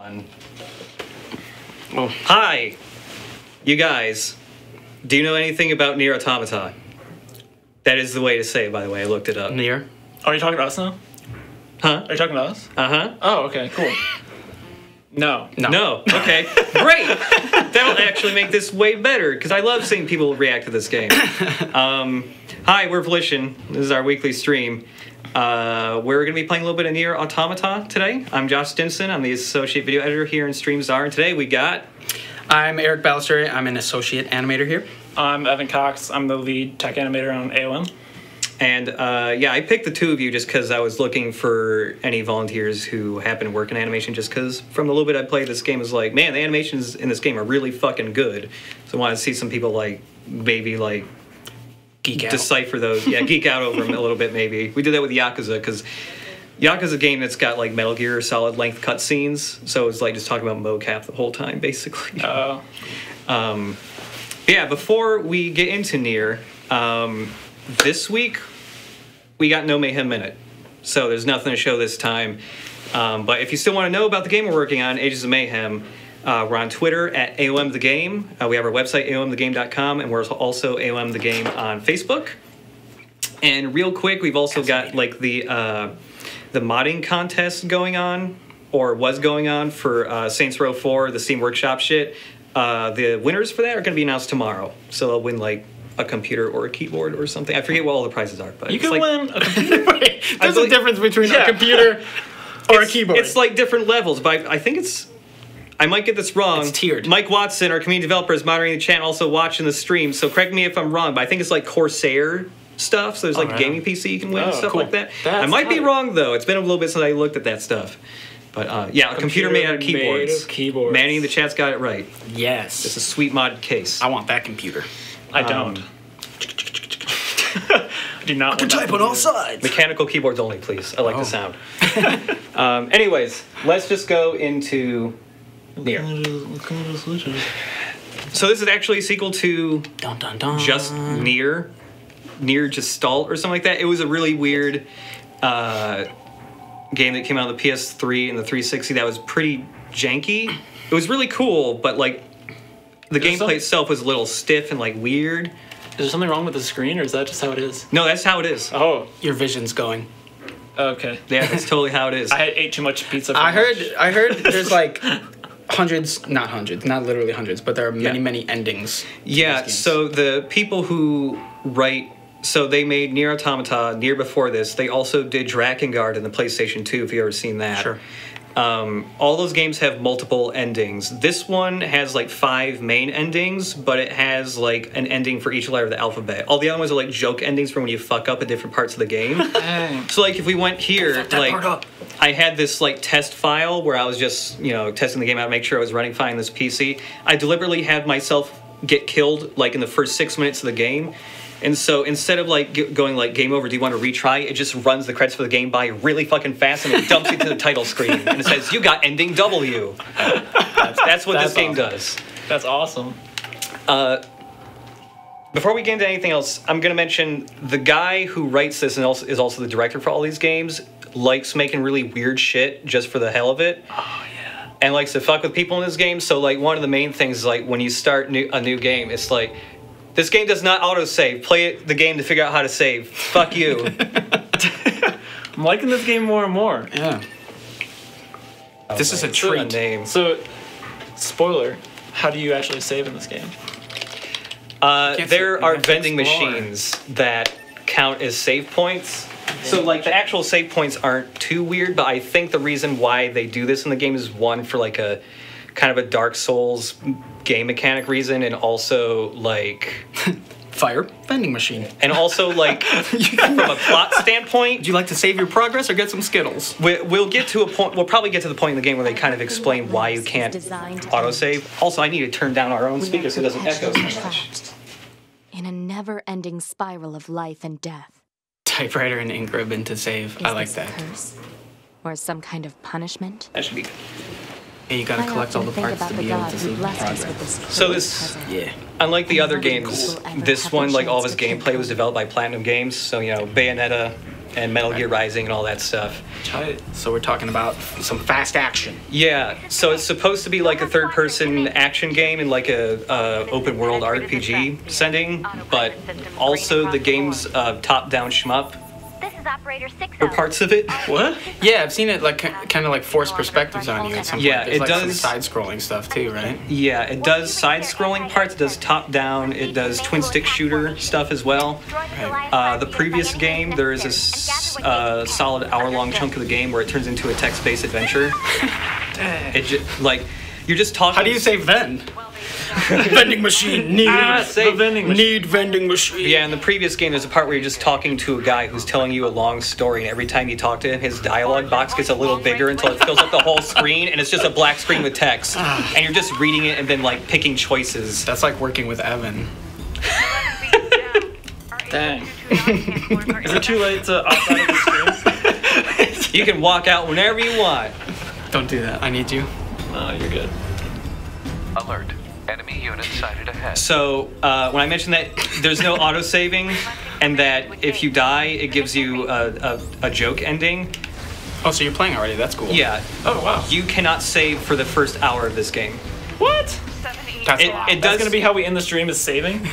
Oh. Hi, you guys. Do you know anything about NieR Automata? That is the way to say it, by the way. I looked it up. NieR? Are you talking to us now? Huh? Are you talking to us? Uh-huh. Oh, okay, cool. No. Okay, great. That'll actually make this way better, because I love seeing people react to this game. Hi, we're Volition. This is our weekly stream. We're going to be playing a little bit of NieR Automata today. I'm Josh Stinson. I'm the associate video editor here in StreamZar, and today we got... I'm Eric Balistrieri. I'm an associate animator here. I'm Evan Cox. I'm the lead tech animator on AOM. And yeah, I picked the two of you just because I was looking for any volunteers who happen to work in animation, just because from the little bit I played this game, is like, man, the animations in this game are really fucking good. So I wanted to see some people like maybe like geek out, decipher those. Yeah, geek out over them a little bit maybe. We did that with Yakuza because Yakuza's a game that's got like Metal Gear Solid length cutscenes, so it's like just talking about mocap the whole time basically. Oh. Yeah, before we get into NieR, this week we got No Mayhem Minute, so there's nothing to show this time. But if you still want to know about the game we're working on, Ages of Mayhem, we're on Twitter at AOMTheGame. We have our website, AOMTheGame.com, and we're also AOM The Game on Facebook. And real quick, we've also got like the modding contest going on, or was going on, for Saints Row 4, the Steam Workshop shit. The winners for that are going to be announced tomorrow, so they'll win like a computer or a keyboard or something. I forget what all the prizes are, but you can like, win a computer. There's a difference between a computer or a keyboard. It's like different levels, but I think it's... I might get this wrong. It's tiered. Mike Watson, our community developer, is moderating the chat and also watching the stream, so correct me if I'm wrong, but I think it's like Corsair stuff, so there's like a gaming PC you can win and stuff like that. I might be wrong, though. It's been a little bit since I looked at that stuff. But yeah, a computer made out of keyboards. Manny in the chat's got it right. Yes. It's a sweet mod case. I want that computer. I don't. I do not. I can type on all sides. Mechanical keyboards only, please. I like the sound. Anyways, let's just go into NieR. So this is actually a sequel to just NieR Gestalt or something like that. It was a really weird game that came out on the PS3 and the 360 that was pretty janky. It was really cool, but like the gameplay itself was a little stiff and like weird. Is there something wrong with the screen, or is that just how it is? No, that's how it is. Oh, your vision's going. Okay. Yeah, that's totally how it is. I ate too much pizza. I heard there's like hundreds, not literally hundreds, but there are many endings. Yeah, so the people who write, so they made NieR Automata, NieR before this. They also did Drakengard in the PlayStation 2, if you've ever seen that. Sure. All those games have multiple endings. This one has like 5 main endings, but it has like an ending for each letter of the alphabet. All the other ones are like joke endings for when you fuck up at different parts of the game. So like if we went here, like I had this like test file where I was just, you know, testing the game out to make sure I was running fine on this PC. I deliberately had myself get killed like in the first 6 minutes of the game. And so instead of like going like game over, do you want to retry? It just runs the credits for the game by really fucking fast and it dumps you to the title screen and it says you got ending W. That's what this game does. That's awesome. Before we get into anything else, I'm going to mention the guy who writes this and is also the director for all these games likes making really weird shit just for the hell of it. Oh yeah. And likes to fuck with people in this game. So like one of the main things is like when you start a new game, it's like, this game does not autosave. Play the game to figure out how to save. Fuck you. I'm liking this game more and more. Yeah. Oh, this is a treat. Name. So, spoiler, how do you actually save in this game? There are vending machines that count as save points. So like the actual save points aren't too weird, but I think the reason why they do this in the game is one for like a kind of a Dark Souls game mechanic reason, and also like fire vending machine, and also like from a plot standpoint, would you like to save your progress or get some Skittles? We'll get to a point. We'll probably get to the point in the game where they kind of explain why you can't autosave. Also, I need to turn down our own speaker so it doesn't echo so much. In a never-ending spiral of life and death. Typewriter and ink ribbon to save. I like that. Curse? Or some kind of punishment? That should be good. And you gotta collect all the parts to be able to save the progress. So this, unlike the other games, this one, like all of his gameplay was developed by Platinum Games. So, you know, Bayonetta, and Metal Gear Rising and all that stuff. So we're talking about some fast action. Yeah, so it's supposed to be like a third-person action game in like a open-world RPG setting, but also the game's top-down shmup. This is Operator 6. Or parts of it. What? Yeah, I've seen it like kind of like force perspectives on you at some point. Yeah, There's it like does. some side-scrolling stuff too, right? Yeah, it does side-scrolling parts. It does top-down. It does twin-stick shooter stuff as well. The previous game, there is a solid hour-long chunk of the game where it turns into a text-based adventure. Like you're just talking. How do you say Ven? Vending machine. Need the vending machine. Need vending machine. Yeah, in the previous game, there's a part where you're just talking to a guy who's telling you a long story, and every time you talk to him, his dialogue box gets a little bigger until it fills up the whole screen, and it's just a black screen with text, and you're just reading it and then like picking choices. That's like working with Evan. Dang. Is it too late to opt out of the stream? You can walk out whenever you want. Don't do that. I need you. No, you're good. Alert. Enemy unit sighted ahead. So when I mentioned that there's no auto-saving, and that if you die, it gives you a joke ending. Oh, so you're playing already? That's cool. Yeah. Oh, wow. You cannot save for the first hour of this game. What? That's It a lot. does. That's gonna be how we end the stream, is saving?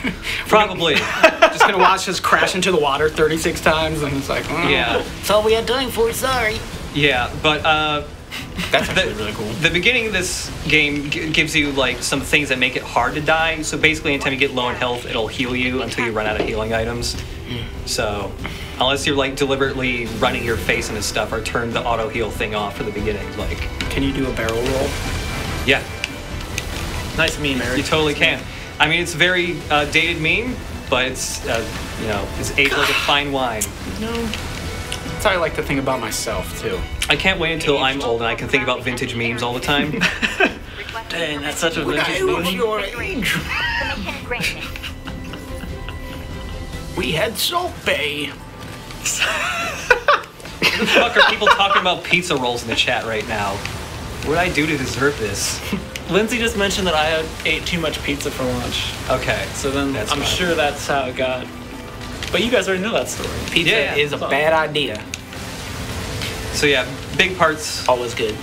Probably. Just gonna watch us crash into the water 36 times, and it's like, Yeah. That's all we had time for. Sorry. Yeah, but That's actually really cool. the beginning of this game gives you like some things that make it hard to die. So basically, anytime you get low in health, it'll heal you until you run out of healing items. So unless you're like deliberately running your face into stuff or turn the auto heal thing off for the beginning, like Can you do a barrel roll? yeah, Nice meme, Eric. you totally can. I mean, it's a very dated meme, but it's it's aged like a fine wine. That's how I like to think about myself too. I can't wait until I'm old and I can think about vintage memes all the time. Dang, that's such a vintage meme. your age, Permission granted. we had Salt Bay. What the fuck are people talking about pizza rolls in the chat right now? What did I do to deserve this? Lindsay just mentioned that I ate too much pizza for lunch. Okay. So then That's I'm fine. sure that's how it got. But you guys already know that story. Pizza Yeah. is a bad idea. So yeah, big parts. Always good.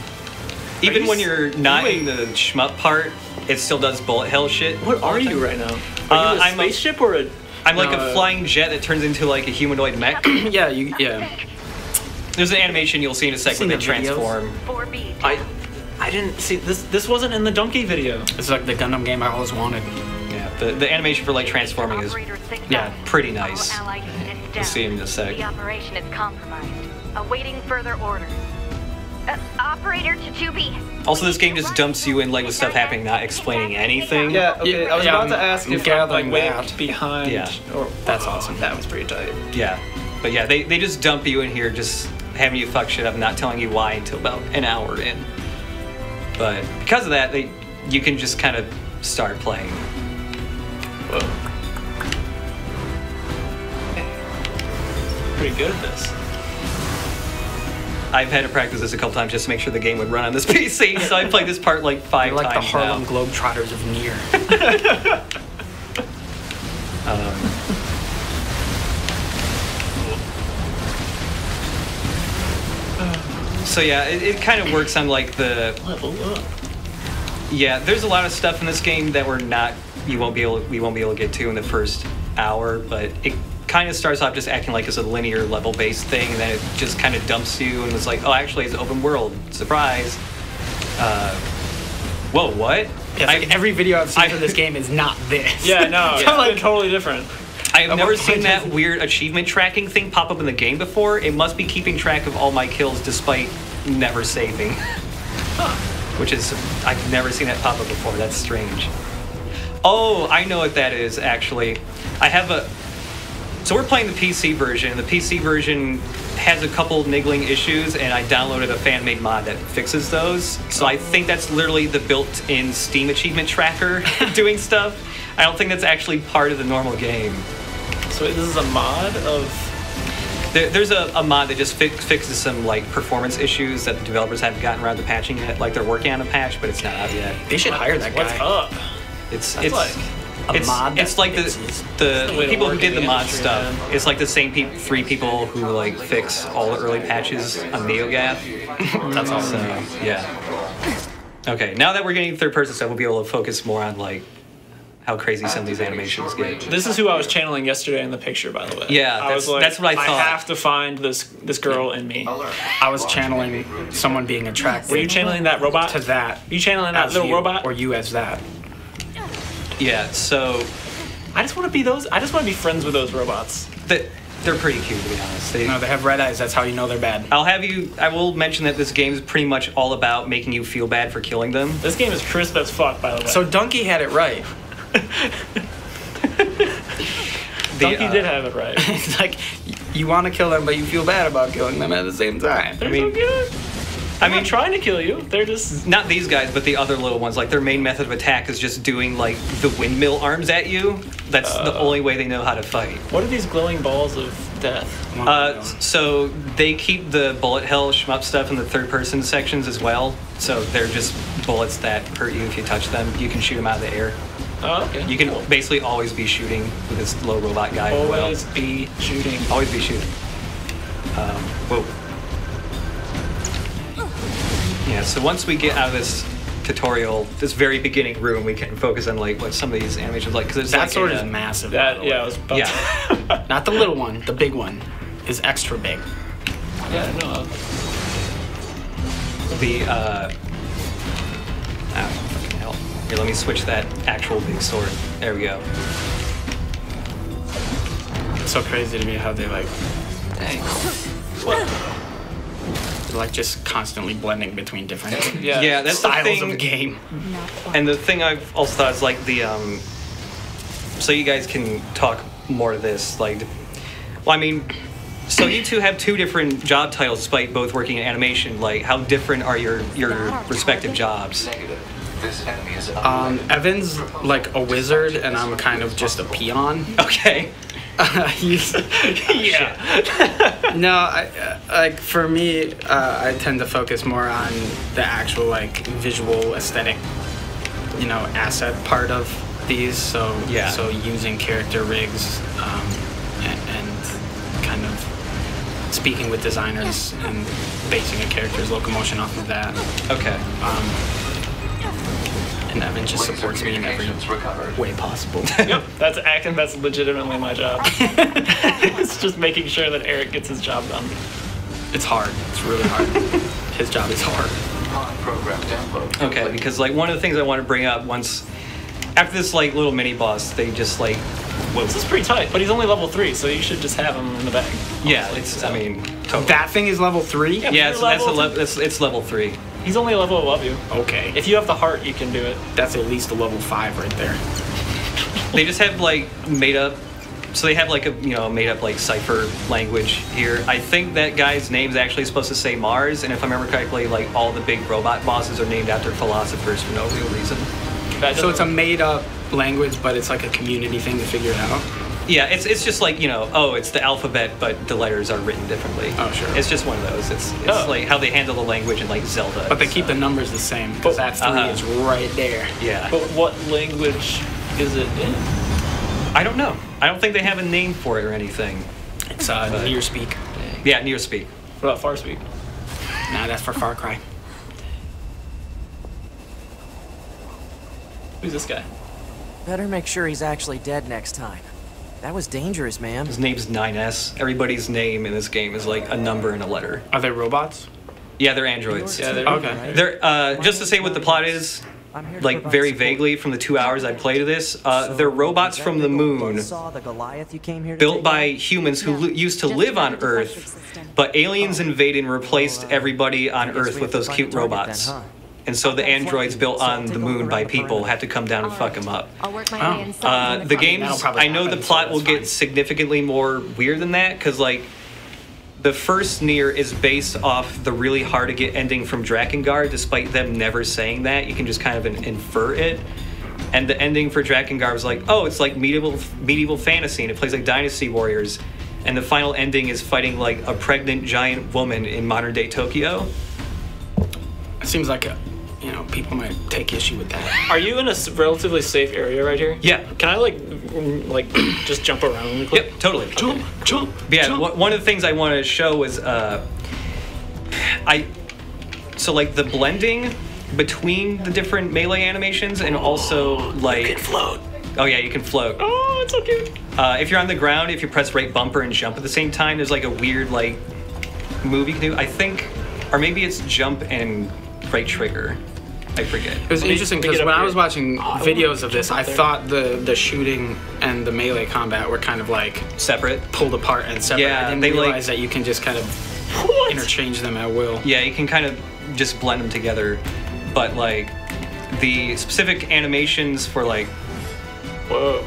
Even you when s- you're not in the shmup part, it still does bullet hell shit. What are you right now? Are you a I'm a- spaceship or a... I'm like No, a flying jet that turns into like a humanoid mech. Yeah. There's an animation you'll see in a second Seen that the videos? transform. 4B. I didn't see... This wasn't in the donkey video. It's like the Gundam game I always wanted. Yeah, the animation for like transforming is pretty nice. We'll see in a sec. The operation is compromised. Awaiting further orders. Operator to 2B. Also, this game just dumps you in like with stuff happening, not explaining anything. Yeah, okay. I was Yeah, about to ask I'm if I'm gathering like way that. behind. Yeah. Or, That's awesome. That was pretty tight. Yeah, but yeah, they just dump you in here, just having you fuck shit up, and not telling you why until about an hour in. But because of that, you can just kind of start playing. Whoa. Pretty good at this. I've had to practice this a couple times just to make sure the game would run on this PC, so I played this part like 5 You're like the times Harlem now. Globetrotters of NieR. So yeah, it kind of works on like the Level up. yeah. There's a lot of stuff in this game that we won't be able to get to in the first hour, but it kind of starts off just acting like it's a linear level based thing, and then it just kind of dumps you and it's like, oh, actually it's open world. Surprise. Whoa, what? Yeah, it's like every video I've seen for this game is not this. Yeah, no, it's like- been totally different. I have At never what seen point that is it- weird achievement tracking thing pop up in the game before. It must be keeping track of all my kills despite never saving. Which is, I've never seen that pop up before. That's strange. Oh, I know what that is, actually. So we're playing the PC version. The PC version has a couple niggling issues, and I downloaded a fan-made mod that fixes those. So I think that's literally the built-in Steam achievement tracker doing stuff. I don't think that's actually part of the normal game. So this is a mod of... There's a mod that just fixes some like performance issues that the developers haven't gotten around to patching yet. Like they're working on a patch, but it's not out yet. They should hire that guy. What's up? It's That's like It's like the people who did the mod stuff. It's like the same 3 people who like fix all the early patches on NeoGAF. That's awesome. So, yeah. Okay, now that we're getting third-person stuff, we'll be able to focus more on like how crazy some of these animations get. This is who I was channeling yesterday in the picture, by the way. Yeah, that's what I thought. I have to find this girl in me. I was channeling someone being attracted. Were you channeling that robot? To that. You channeling that little robot? Or you as that. Yeah, so I just want to be those. I just want to be friends with those robots. They're pretty cute, to be honest. No, they have red eyes. That's how you know they're bad. I will mention that this game is pretty much all about making you feel bad for killing them. This game is crisp as fuck, by the way. So Donkey had it right. Donkey did have it right. It's like, you want to kill them, but you feel bad about killing them at the same time. They're so good. I'm not trying to kill you. They're just... Not these guys, but the other little ones. Like, their main method of attack is just doing, like, the windmill arms at you. That's the only way they know how to fight. What are these glowing balls of death? So they keep the bullet hell shmup stuff in the third-person sections as well. So they're just bullets that hurt you if you touch them. You can shoot them out of the air. Oh, okay. You can basically always be shooting with this low robot guy. Always be shooting. Always be shooting. Whoa. Yeah, so once we get out of this tutorial, this very beginning room, we can focus on like what some of these animations like, because that sword is massive. That I was about yeah, not the little one, the big one is extra big. Yeah, no. The fucking hell. Here, let me switch that actual big sword. There we go. It's so crazy to me how they like. Dang. Like just constantly blending between different yeah, that's styles the thing. of the game. And the thing I've also thought is like the so you guys can talk more to this, like, well, I mean, so you two have 2 different job titles despite both working in animation. Like, how different are your respective jobs? This enemy is Evan's like a wizard and I'm kind of just a peon. Okay. Yeah. No, like for me, I tend to focus more on the actual like visual aesthetic, asset part of these. So yeah. So using character rigs, and kind of speaking with designers and basing a character's locomotion off of that. Okay. And Evan just supports me in every way possible. Yep, that's legitimately my job. It's just making sure that Eric gets his job done. It's hard. It's really hard. His job is hard. Okay, because like one of the things I want to bring up once after this like little mini boss, they just like whoa. This is pretty tight, but he's only level 3, so you should just have him in the bag. Yeah, it's I mean totally. That thing is level 3? Yeah, it's level 3. He's only a level above you. Okay. If you have the heart, you can do it. That's at least a level 5 right there. They just have like made up, so they have like a made up like cipher language here. I think that guy's name is actually supposed to say Mars, and if I remember correctly, like all the big robot bosses are named after philosophers for no real reason. So it's a made up language, but it's like a community thing to figure it out. Yeah, it's just like, it's the alphabet, but the letters are written differently. Oh, sure. It's just one of those. It's like how they handle the language in like Zelda. But they keep the numbers the same, because that 3 is right there. Yeah. But what language is it in? I don't know. I don't think they have a name for it or anything. It's NieR speak. Yeah, NieR speak. What about Far speak? Nah, that's for Far Cry. Who's this guy? Better make sure he's actually dead next time. That was dangerous, man. His name's 9S. Everybody's name in this game is like a number and a letter. Are they robots? Yeah, they're androids. Yeah, they're okay. They're just to say what the plot is, like very vaguely from the 2 hours I played of this. They're robots from the moon, built by humans who used to live on Earth, but aliens invaded and replaced everybody on Earth with those cute robots. And so the androids built on the moon by people had to come down and fuck them up. I'll work my way inside. The games, I know the plot will get significantly more weird than that, because like the first NieR is based off the really hard to get ending from Drakengard, despite them never saying that. You can just kind of infer it. And the ending for Drakengard was like, oh, it's like medieval fantasy, and it plays like Dynasty Warriors. And the final ending is fighting like a pregnant giant woman in modern day Tokyo. It seems like you know, people might take issue with that. Are you in a relatively safe area right here? Yeah. Can I like just jump around really quick? Yep, totally. Jump, jump. Yeah, jump. one of the things I want to show is so like the blending between the different melee animations and also like You can float. Oh yeah, you can float. Oh, it's so cute. If you're on the ground, if you press right bumper and jump at the same time, there's like a weird like move you can do. I think, or maybe it's jump and right trigger. I forget. It was interesting because when I was watching videos of this, I thought the shooting and the melee combat were kind of like Separate. pulled apart and separate. Yeah, I didn't they, like- realize that you can just kind of interchange them at will. Yeah, you can kind of just blend them together, but like the specific animations for like Whoa.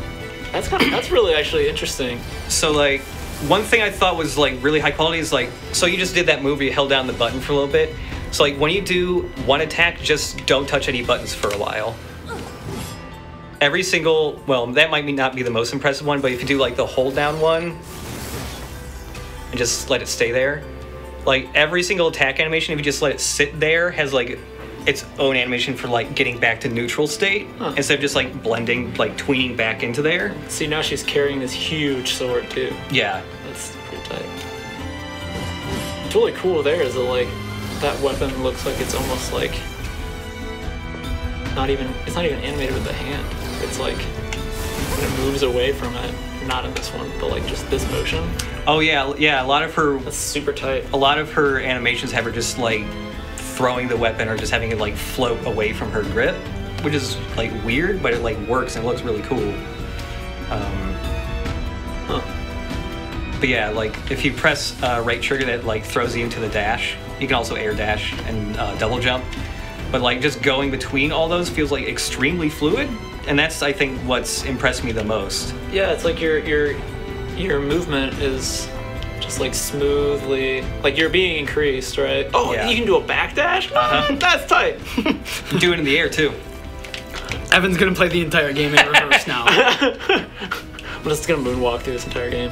That's really actually interesting. so like one thing I thought was like really high quality is like so you just did that move where you held down the button for a little bit. So like when you do one attack, just don't touch any buttons for a while. Every single that might not be the most impressive one, but if you do like the hold down one and just let it stay there, like every single attack animation, if you just let it sit there, has like its own animation for like getting back to neutral state instead of just like blending, like tweening back into there. See, now she's carrying this huge sword too. Yeah. That's pretty tight. What's really cool there is that like that weapon looks like it's almost like it's not even animated with the hand. It's like when it moves away from it, not in this one, but like just this motion. Oh yeah, yeah. A lot of her animations have her just like throwing the weapon or just having it like float away from her grip, which is like weird, but it like works and it looks really cool. But yeah, like if you press right trigger, that like throws you into the dash. You can also air dash and double jump. But like just going between all those feels like extremely fluid, and that's I think what's impressed me the most. Yeah, it's like your movement is just like smoothly, like you're being increased, right? Oh, Yeah. You can do a backdash? That's tight. You do it in the air too. Evan's gonna play the entire game in reverse now. I'm just gonna moonwalk through this entire game.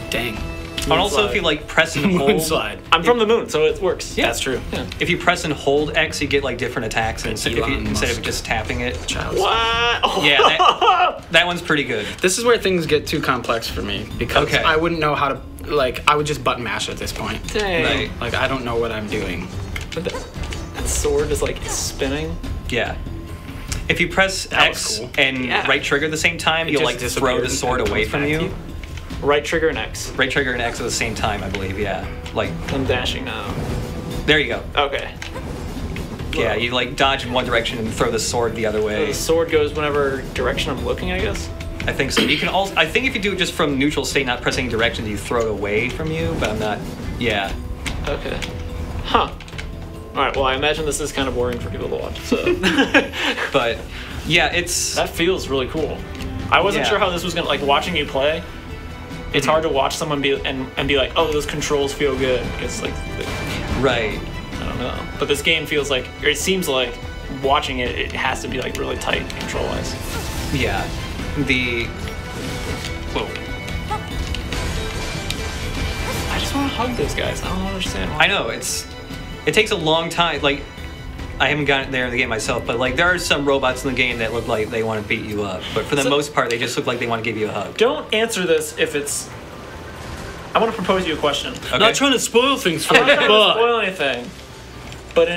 Dang. And also if you like press and hold, Slide. I'm from the moon, so it works. Yeah. That's true. Yeah. if you press and hold X, you get like different attacks instead of just tapping it. Child's What? Oh. Yeah, that one's pretty good. This is where things get too complex for me because Okay. I wouldn't know how to I would just button mash at this point. Dang. Right. Like I don't know what I'm doing. But that sword is like spinning. Yeah. If you press That was X cool. and Yeah. right trigger at the same time, you'll just like throw the disappears sword and away comes from back to you. Right trigger and X. Right trigger and X at the same time, I believe. Yeah. Like I'm dashing now. there you go. Okay. Yeah, you like dodge in one direction and throw the sword the other way. The sword goes whenever direction I'm looking, I guess. I think so. You can also. I think if you do it just from neutral state, not pressing directions, you throw it away from you. But I'm not. Yeah. Okay. Huh. Alright, well I imagine this is kind of boring for people to watch, so. But yeah, it's. That feels really cool. I wasn't Yeah. sure how this was gonna, like, watching you play. It's hard to watch someone be like, oh, those controls feel good, because like, Right. I don't know. But this game feels like, or it seems like, watching it, it has to be like really tight control-wise. Yeah. Whoa. I just want to hug those guys. I don't understand why. I know it takes a long time. Like I haven't gotten there in the game myself, but like there are some robots in the game that look like they want to beat you up. But for the most part, they just look like they want to give you a hug. Don't answer this if it's. I want to propose you a question. Okay. Not trying to spoil things for I'm you, not trying to but spoil anything. But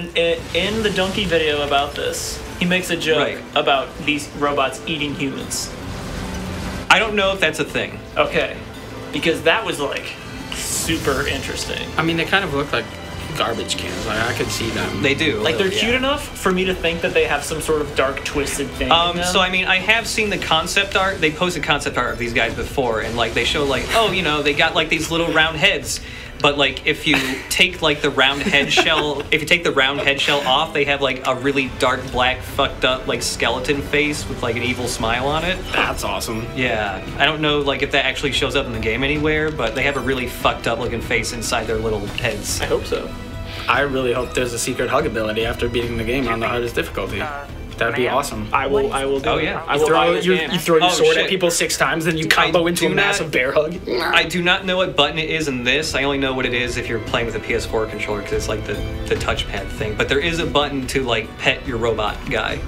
in the Donkey video about this, he makes a joke Right. about these robots eating humans. I don't know if that's a thing. Okay. Because that was like super interesting. I mean they kind of look like garbage cans. Like I could see them. They do. Like they're yeah. cute enough for me to think that they have some sort of dark twisted thing. in them. So I mean, I have seen the concept art. They posted concept art of these guys before, and like they show like, oh, you know, they got like these little round heads. But like, if you take like the round head shell, if you take the round head shell off, they have like a really dark, black, fucked up like skeleton face with like an evil smile on it. That's awesome. Yeah, I don't know like if that actually shows up in the game anywhere, but they have a really fucked up looking face inside their little heads. I hope so. I really hope there's a secret hug ability after beating the game on the hardest difficulty. That'd be awesome. I will do Oh, it. yeah. I will buy this game. You throw your Oh, sword shit. at people 6 times, then you combo into a do not- massive bear hug. I do not know what button it is in this. I only know what it is if you're playing with a PS4 controller because it's like the touchpad thing. But there is a button to like pet your robot guy.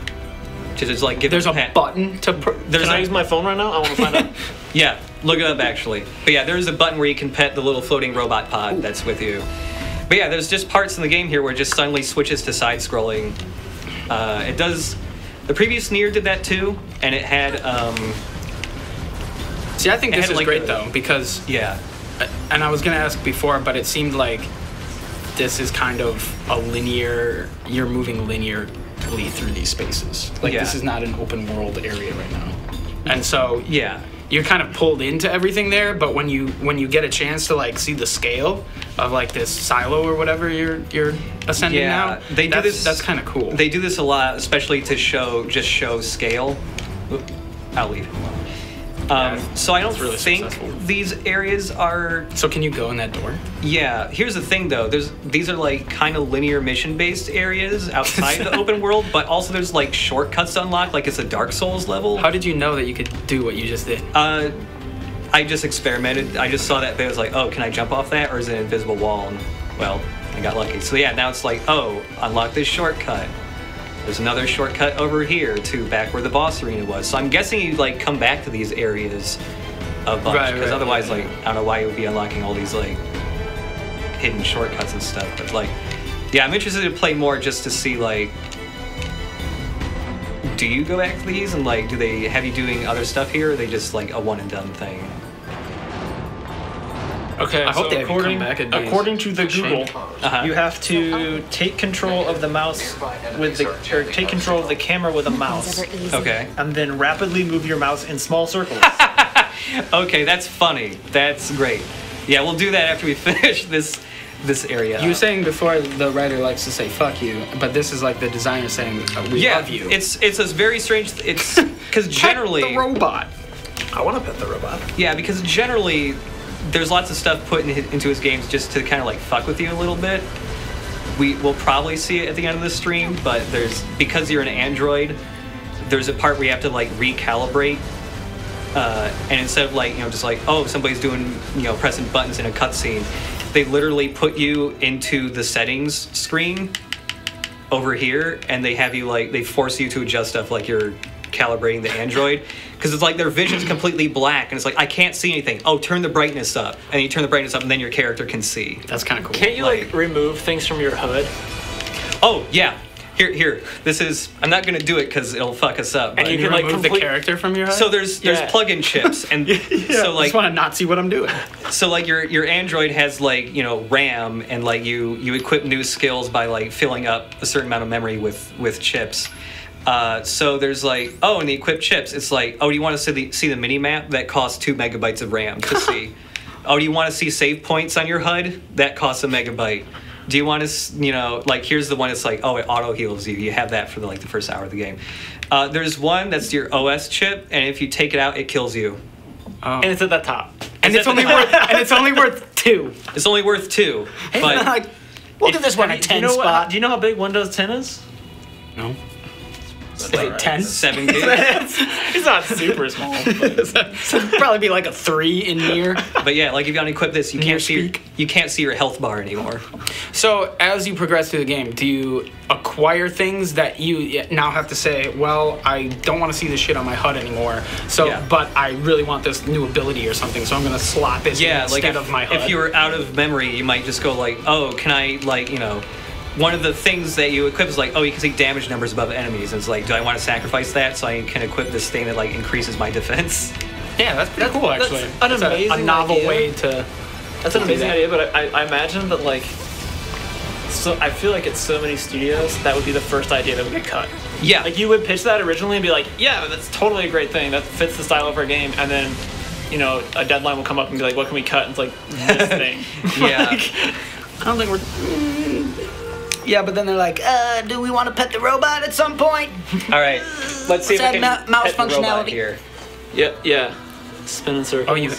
To just like give There's him a pet. button to. There's Can I a- use my phone right now? I want to find out. Yeah, look it up actually. But yeah, there's a button where you can pet the little floating robot pod that's with you. But yeah, there's just parts in the game here where it just suddenly switches to side-scrolling. It does. The previous NieR did that too, and it had. See, I think It this had, is like, great a- though because, Yeah. and I was gonna ask before, but it seemed like this is kind of a linear. You're moving linearly through these spaces. Like Yeah. this is not an open world area right now, and so Yeah. you're kind of pulled into everything there. But when you get a chance to like see the scale of like this silo or whatever you're ascending Yeah, now, they do this. That's kind of cool. They do this a lot, especially to show scale. Oop, I'll leave. So I don't really think successful. these areas are. So can you go in that door? Yeah. Here's the thing, though. These are like kind of linear mission-based areas outside the open world, but also there's like shortcuts to unlock, like it's a Dark Souls level. How did you know that you could do what you just did? I just experimented. I just saw that bit. I was like, oh, can I jump off that, or is it an invisible wall? And well, I got lucky. So yeah, now it's like, oh, unlock this shortcut. There's another shortcut over here to back where the boss arena was. So I'm guessing you like come back to these areas a bunch Right, because right, otherwise, yeah. like, I don't know why you would be unlocking all these like hidden shortcuts and stuff. But like, yeah, I'm interested to play more just to see like, do you go back to these and like, do they have you doing other stuff here, or are they just like a one and done thing? Okay, I hope they have you according, come back and do according to the shame. Google, You have to take control of the mouse with the, or take control of the camera with a mouse, Ever easy. Okay. and then rapidly move your mouse in small circles. Okay, that's funny. That's great. Yeah, we'll do that after we finish this area. You were up. saying before the writer likes to say "fuck you," but this is like the designer saying "we Yeah, love you." it's a very strange. It's because generally, the robot. I want to pet the robot. yeah, because generally, there's lots of stuff put into his games just to kind of like fuck with you a little bit. We will probably see it at the end of the stream, but because you're an android, there's a part where you have to like recalibrate. And instead of like, just like, oh, somebody's doing, pressing buttons in a cutscene, they literally put you into the settings screen over here, and they have you like, they force you to adjust stuff like you're calibrating the android, because it's like their vision's completely black, and it's like, I can't see anything. Oh, turn the brightness up, and you turn the brightness up, and then your character can see. That's kind of cool. can't you like remove things from your HUD? Oh yeah, here. This is. I'm not gonna do it because it'll fuck us up. And but- you You can like remove the complete. character from your HUD? so there's Yeah. plug-in chips, and I so just like want to not see what I'm doing. So like your Android has like RAM, and like you equip new skills by like filling up a certain amount of memory with chips. So there's like, oh, and the equipped chips, it's like, oh, do you want to see the mini map? That costs 2 megabytes of RAM to see. Oh, do you want to see save points on your HUD? That costs a megabyte. Do you want to, like, here's the one that's like, oh, it auto heals you. You have that for the first hour of the game. There's one that's your OS chip, and if you take it out, it kills you. And it's at the top. And it's only worth 2. It's only worth 2, but Like, we'll give this one a 10 do you know spot. do you know how big Windows 10 is? No. Is it 10? 7 gigs. It's not super small. But Probably be like a 3 in NieR. But yeah, like if you unequip this, you can't see your health bar anymore. So as you progress through the game, do you acquire things that you now have to say, well, I don't want to see this shit on my HUD anymore, so Yeah. but I really want this new ability or something, so I'm gonna slot this in Yeah, like instead of my HUD. if you were out of memory, you might just go like, oh, can I one of the things that you equip is like, oh, you can see damage numbers above enemies. And it's like, do I want to sacrifice that so I can equip this thing that like increases my defense? Yeah, that's pretty cool actually. an It's a amazing novel idea. way to. That's an do amazing that. idea, but I imagine that like, so I feel like at so many studios that would be the first idea that would get cut. Yeah. Like you would pitch that originally and be like, yeah, that's totally a great thing. That fits the style of our game, and then a deadline will come up and be like, what can we cut? And it's like this thing. Yeah. I don't think we're. Yeah, but then they're like, do we want to pet the robot at some point? All right. Let's see if Let's we can add mouse pet the robot functionality. here. Yeah. Spin in circles. Oh, you.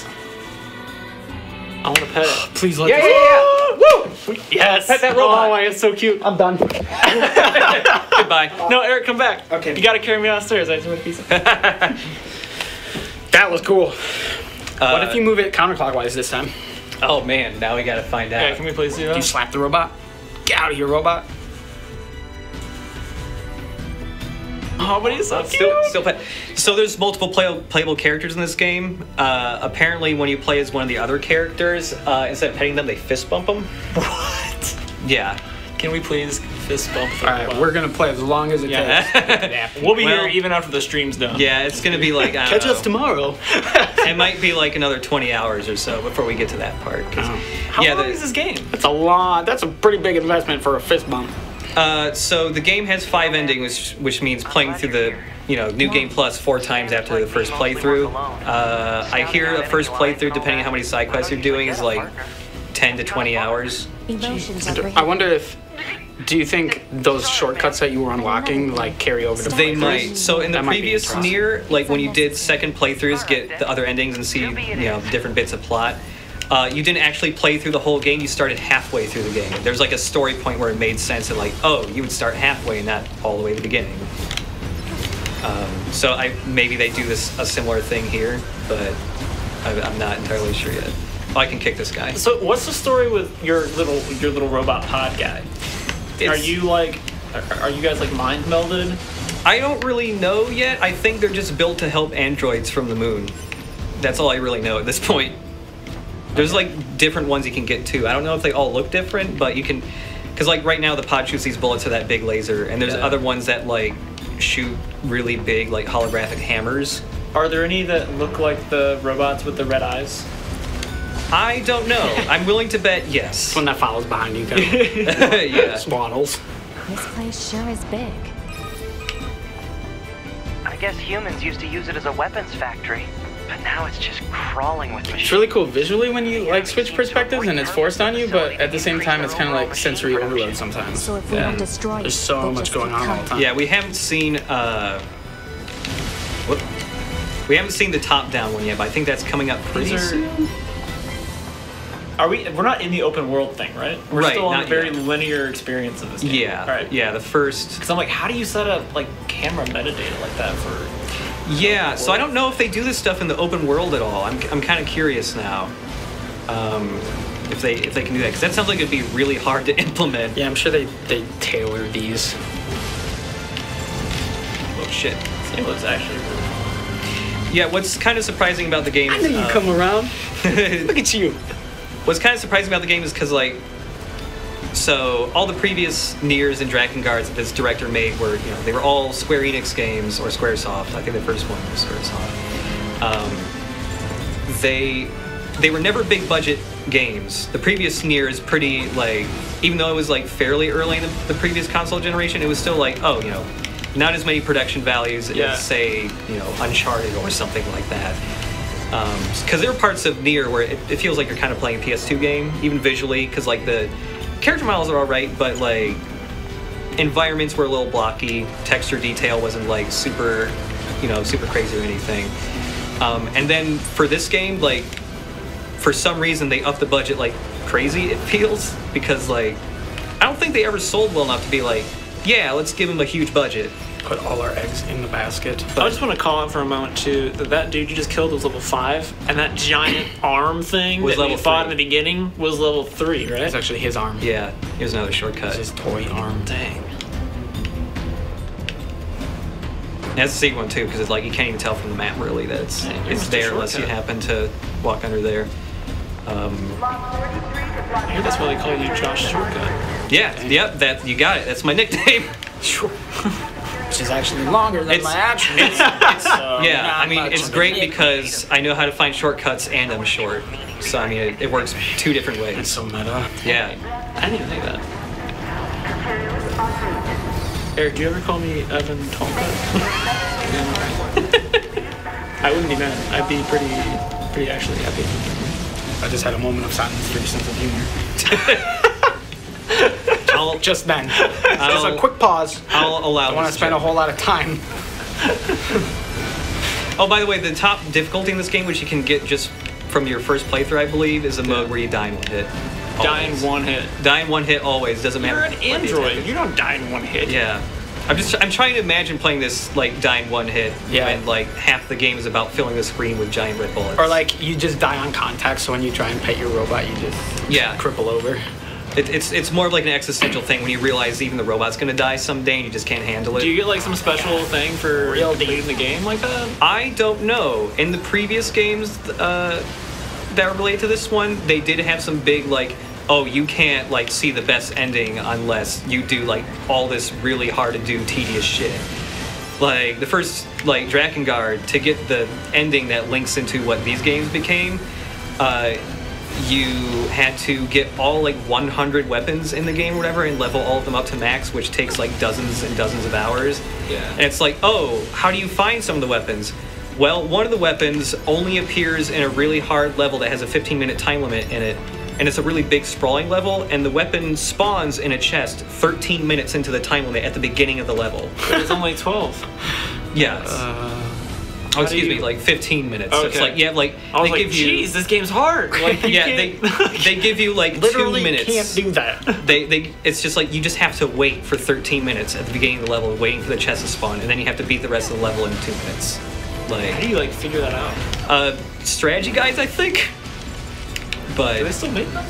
I want to pet it. Please let Yeah, this. yeah, yeah. Woo! Yes. Pet that robot. Oh, it's so cute. I'm done. Goodbye. No, Eric, come back. Okay. You gotta carry me downstairs. I just want a piece of That was cool. What if you move it counterclockwise this time? Oh man, now we gotta find out. Okay, can we please do that? You slap the robot. Get out of here, robot. Oh, but he's so cute. Still pet. So there's multiple playable characters in this game. Apparently, when you play as one of the other characters, instead of petting them, they fist bump them. What? Yeah. Can we please fist bump the All right, we're gonna play as long as it takes. We'll be Well- here even after the stream's done. Yeah, it's gonna be like I don't Catch know. us tomorrow. It might be like another 20 hours or so before we get to that part. 'Cause- How yeah, long is this game? That's a lot. That's a pretty big investment for a fist bump. So the game has 5 endings, which means playing through the New Game Plus 4 times after the first playthrough. I hear a first playthrough, depending on how many side quests you're doing, is like 10 to 20 hours. Emotions are I wonder if. Do you think those shortcuts that you were unlocking like carry over to They playthroughs? might. So in the That might be previous interesting. NieR, like when you did second playthroughs, get the other endings and see different bits of plot. You didn't actually play through the whole game. You started halfway through the game. There's like a story point where it made sense that like, oh, you would start halfway, not all the way to the beginning. So maybe they do a similar thing here, but I'm not entirely sure yet. Oh, I can kick this guy. So what's the story with your little robot pod guy? Are you guys like mind melded? I don't really know yet. I think they're just built to help androids from the moon. That's all I really know at this point. There's like different ones you can get too. I don't know if they all look different, but you can, because like right now the pod shoots these bullets with that big laser, and there's other ones that like shoot really big like holographic hammers. Are there any that look like the robots with the red eyes? I don't know. I'm willing to bet yes. One that follows behind you, kind of Yeah. swaddles. This place sure is big. I guess humans used to use it as a weapons factory, but now it's just crawling with machines. It's really cool visually when you like switch perspectives and it's forced on you, but at the same time it's kind of like sensory overload sometimes. So if we don't destroy There's it, so they much just going keep on all the coming. time. Yeah, we haven't seen we haven't seen the top-down one yet, but I think that's coming up pretty soon. We're not in the open world thing, right? We're Right, still on a not very yet. linear experience of this game. Yeah. All right. Yeah, the first. Because I'm like, how do you set up like camera metadata like that for? Yeah, so I don't know if they do this stuff in the open world at all. I'm kind of curious now. If they can do that, because that sounds like it'd be really hard to implement. Yeah, I'm sure they tailor these. Oh shit. This game looks actually really cool. Yeah, what's kind of surprising about the game I is knew you'd come around. Look at you. what's kind of surprising about the game is because like, so all the previous NieRs and Drakengard's that this director made were, they were all Square Enix games or Squaresoft. I think the first one was Squaresoft. They were never big budget games. The previous NieR is pretty like, even though it was like fairly early in the previous console generation, it was still like, not as many production values as say, Uncharted or something like that. Because there are parts of NieR where it feels like you're kind of playing a PS2 game, even visually, because like the character models are all right, but like environments were a little blocky. Texture detail wasn't like super crazy or anything. And then for this game, like for some reason they upped the budget like crazy. It feels because like I don't think they ever sold well enough to be like, yeah, let's give them a huge budget. Put all our eggs in the basket. I just want to call out for a moment too that dude you just killed was level 5, and that giant arm thing Was that we level fought 3. in the beginning was level 3, right? It's actually his arm. Yeah, here's another shortcut. It's his toy arm. Dang. That's the secret one too, because it's like you can't even tell from the map really that it's there unless you happen to walk under there. I hear that's why they call you Josh Shortcut. Yeah, yep, that you got it. That's my nickname. Sure. Which is actually longer than my actual name. Yeah, I mean much it's of a great nickname. because I know how to find shortcuts and I'm short. So I mean it works 2 different It's ways. so meta. Yeah. I didn't even think that. Eric, do you ever call me Evan Tonka? I wouldn't be mad. I'd be pretty actually happy. I just had a moment of silence for your sense of humor. Just then. Just a quick pause. I'll allow. I want to this spend a joke. whole lot of time. Oh, by the way, the top difficulty in this game, which you can get just from your first playthrough, I believe, is a mode where you die in one hit. Die in one hit. Die in one hit always. Doesn't matter. You're an android. You don't die in one hit. Yeah. I'm trying to imagine playing this like die in one hit when like half the game is about filling the screen with giant red bullets. Or like you just die on contact, so when you try and pet your robot, you just cripple over. It's more of like an existential thing when you realize even the robot's gonna die someday and you just can't handle it. Do you get like some special thing for completing the game like that? I don't know. In the previous games that were related to this one, they did have some big like, oh, you can't like see the best ending unless you do like all this really hard to do tedious shit. Like the first like Drakengard, to get the ending that links into what these games became, you had to get all like 100 weapons in the game or whatever and level all of them up to max, which takes like dozens and dozens of hours. Yeah. And it's like, oh, how do you find some of the weapons? Well, one of the weapons only appears in a really hard level that has a 15-minute time limit in it, and it's a really big sprawling level, and the weapon spawns in a chest 13 minutes into the time limit at the beginning of the level. But it's only 12. Yes. Excuse me, like 15 minutes. Okay. So it's like, yeah, like I was they like, give you, geez, this game's hard. Like, yeah, they give you like Literally 2 minutes. can't do that. It's just like you just have to wait for 13 minutes at the beginning of the level, waiting for the chest to spawn, and then you have to beat the rest of the level in 2 minutes. Like, how do you like figure that out? Strategy guides, I think. But do they still make them?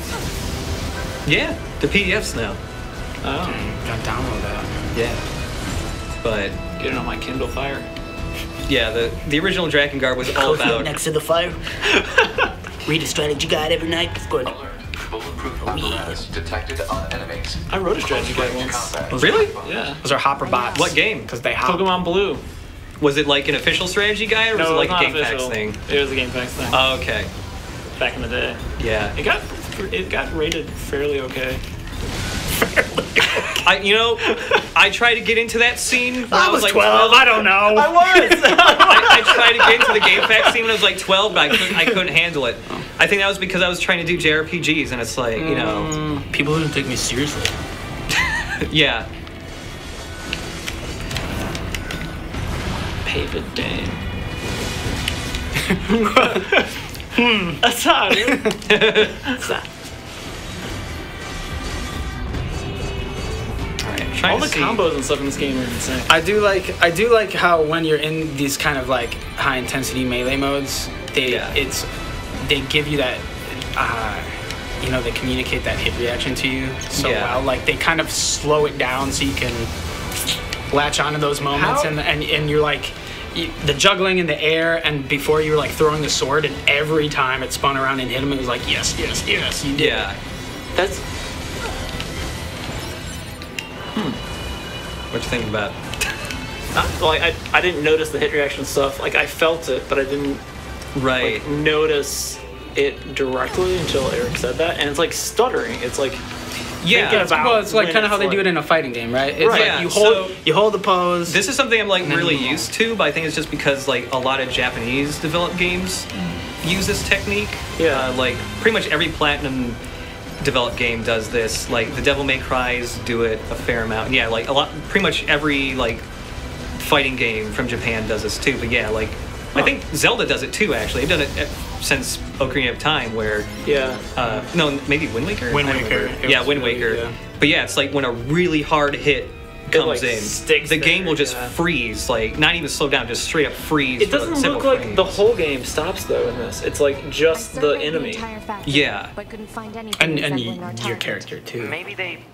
Yeah, they're PDFs now. Oh, gotta download that. Yeah, but get it on my Kindle Fire. Yeah, the original Drakengard was all about next to the fire. Read a strategy guide every night. Good. Bulletproof apparatus detected on enemies. I wrote a strategy guide once. Really? Yeah. Those are hopper bots. What game? Because they hop. Pokemon Blue. Was it like an official strategy guide, or was it like a GameFAQs thing? It was a GameFAQs thing. Oh, okay. Back in the day. Yeah. It got rated fairly okay. I tried to get into that scene when I was like 12. I don't know. I was. I tried to get into the GameFAQs scene when I was like 12, but I couldn't handle it. I think that was because I was trying to do JRPGs, and it's like, you know, people didn't take me seriously. Yeah. Paper Dame. That's not it. That's not. All the combos and stuff in this game are insane. I do like how when you're in these kind of like high intensity melee modes, they give you that they communicate that hit reaction to you so well. Like they kind of slow it down so you can latch onto those moments and you're like the juggling in the air, and before you were like throwing the sword, and every time it spun around and hit him, it was like yes, you did. Yeah. That's. What you think about? I didn't notice the hit reaction stuff. Like I felt it, but I didn't notice it directly until Eric said that. And it's like stuttering. It's like it's like kind of how they do it in a fighting game, right? It's like you hold the pose. This is something I'm like really used to, but I think it's just because like a lot of Japanese developed games use this technique. Yeah. Like pretty much every Platinum developed game does this. Like the Devil May Cry's do it a fair amount. Yeah, like pretty much every like fighting game from Japan does this too. But yeah, like I think Zelda does it too. Actually, they've done it since Ocarina of Time. Where no, maybe Wind Waker. Wind Waker. Wind Waker. Yeah. But yeah, it's like when a really hard hit comes in, the game will just freeze, like not even slow down, just straight up freeze. It doesn't look like the whole game stops though in this. It's like just the enemy. Yeah. But couldn't find anything And resembling our your target. character too. Maybe they.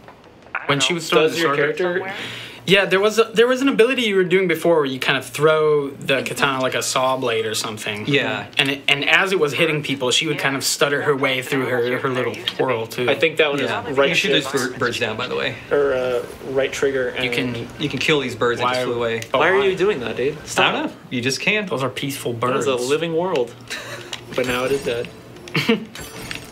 When she was throwing the your sword, character. yeah, there was an ability you were doing before where you kind of throw the katana like a saw blade or something. Yeah. And as it was hitting people, she would kind of stutter her way through her little twirl too. I think that one is right. You shoot those birds down, by the way. Or right trigger. And you can kill these birds that just flew away. Why are you doing that, dude? Stop. I don't know. You just can. Those are peaceful That birds. is a living world, but now it is dead.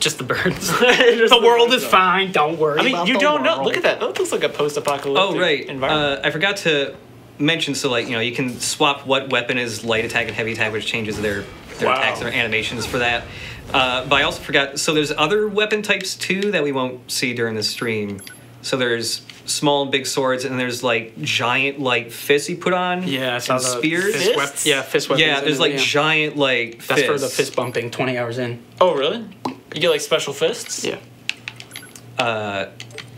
Just the birds. The world is fine. Don't worry. I mean, about you the don't know. world. Look at that. That looks like a post-apocalyptic Oh, right. environment. I forgot to mention, so like, you can swap what weapon is light attack and heavy attack, which changes their attacks and their animations for that. But I also forgot, so there's other weapon types too that we won't see during the stream. So there's small and big swords, and there's like giant like fists you put on. Yeah, I saw and the spears. fist weapons. Yeah, fist weapons. Yeah, there's like giant like That's fists. for the fist bumping 20 hours in. Oh, really? You get like special fists? Yeah.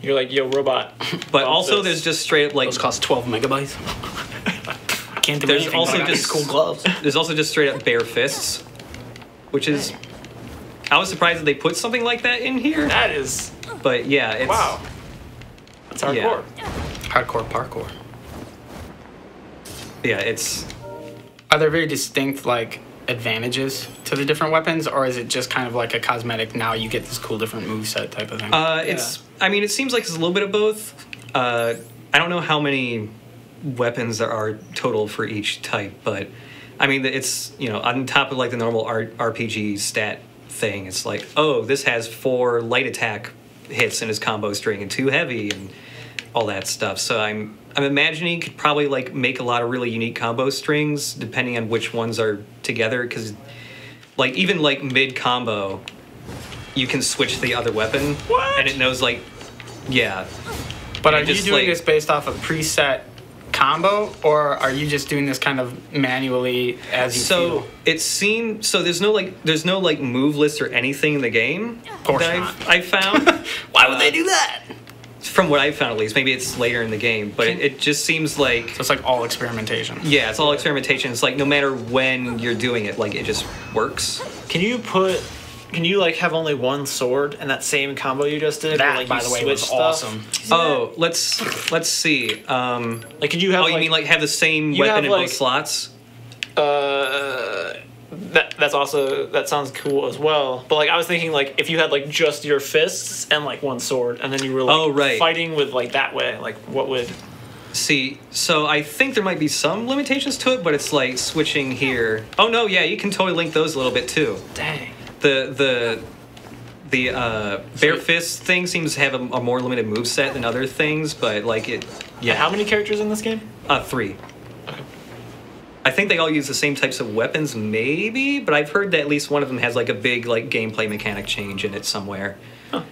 You're like, yo, robot. But also there's just straight up like... Those cost 12 megabytes. Can't do there's anything. also but I got just these cool gloves. There's also just straight up bare fists, which is... I was surprised that they put something like that in here. That is... But yeah, it's... Wow. That's hardcore. Yeah. Hardcore parkour. Yeah, it's... Are there very distinct, like, advantages to the different weapons, or is it just kind of like a cosmetic, now you get this cool different moveset type of thing? It's... I mean, it seems like it's a little bit of both. I don't know how many weapons there are total for each type, but... I mean, it's, you know, on top of, like, the normal RPG stat thing, it's like, oh, this has 4 light attack hits in his combo string and 2 heavy and all that stuff. So I'm imagining you could probably like make a lot of really unique combo strings depending on which ones are together, because like even like mid combo you can switch to the other weapon. What? And it knows like, yeah. But and are you doing like, this based off a preset combo, or are you just doing this kind of manually as you feel? It seems so. There's no like move list or anything in the game that I found. Why would they do that? From what I found, at least, maybe it's later in the game, but it just seems like so it's like all experimentation. Yeah, it's all experimentation. It's like no matter when you're doing it, like it just works. Can you like have only one sword in that same combo you just did? That, or, like, by you the way, switch was stuff? awesome. Oh, let's see. Like, could you have? Oh, you mean like have the same weapon in both slots? That sounds cool as well. But like I was thinking, like if you had like just your fists and like one sword, and then you were like fighting with like that way, like what would? See, so I think there might be some limitations to it, but it's like switching here. Oh no, yeah, you can totally link those a little bit too. Dang. The bare fist thing seems to have a more limited moveset than other things, but like it, yeah. And how many characters in this game? 3. Okay. I think they all use the same types of weapons, maybe, but I've heard that at least one of them has like a big like gameplay mechanic change in it somewhere. Huh.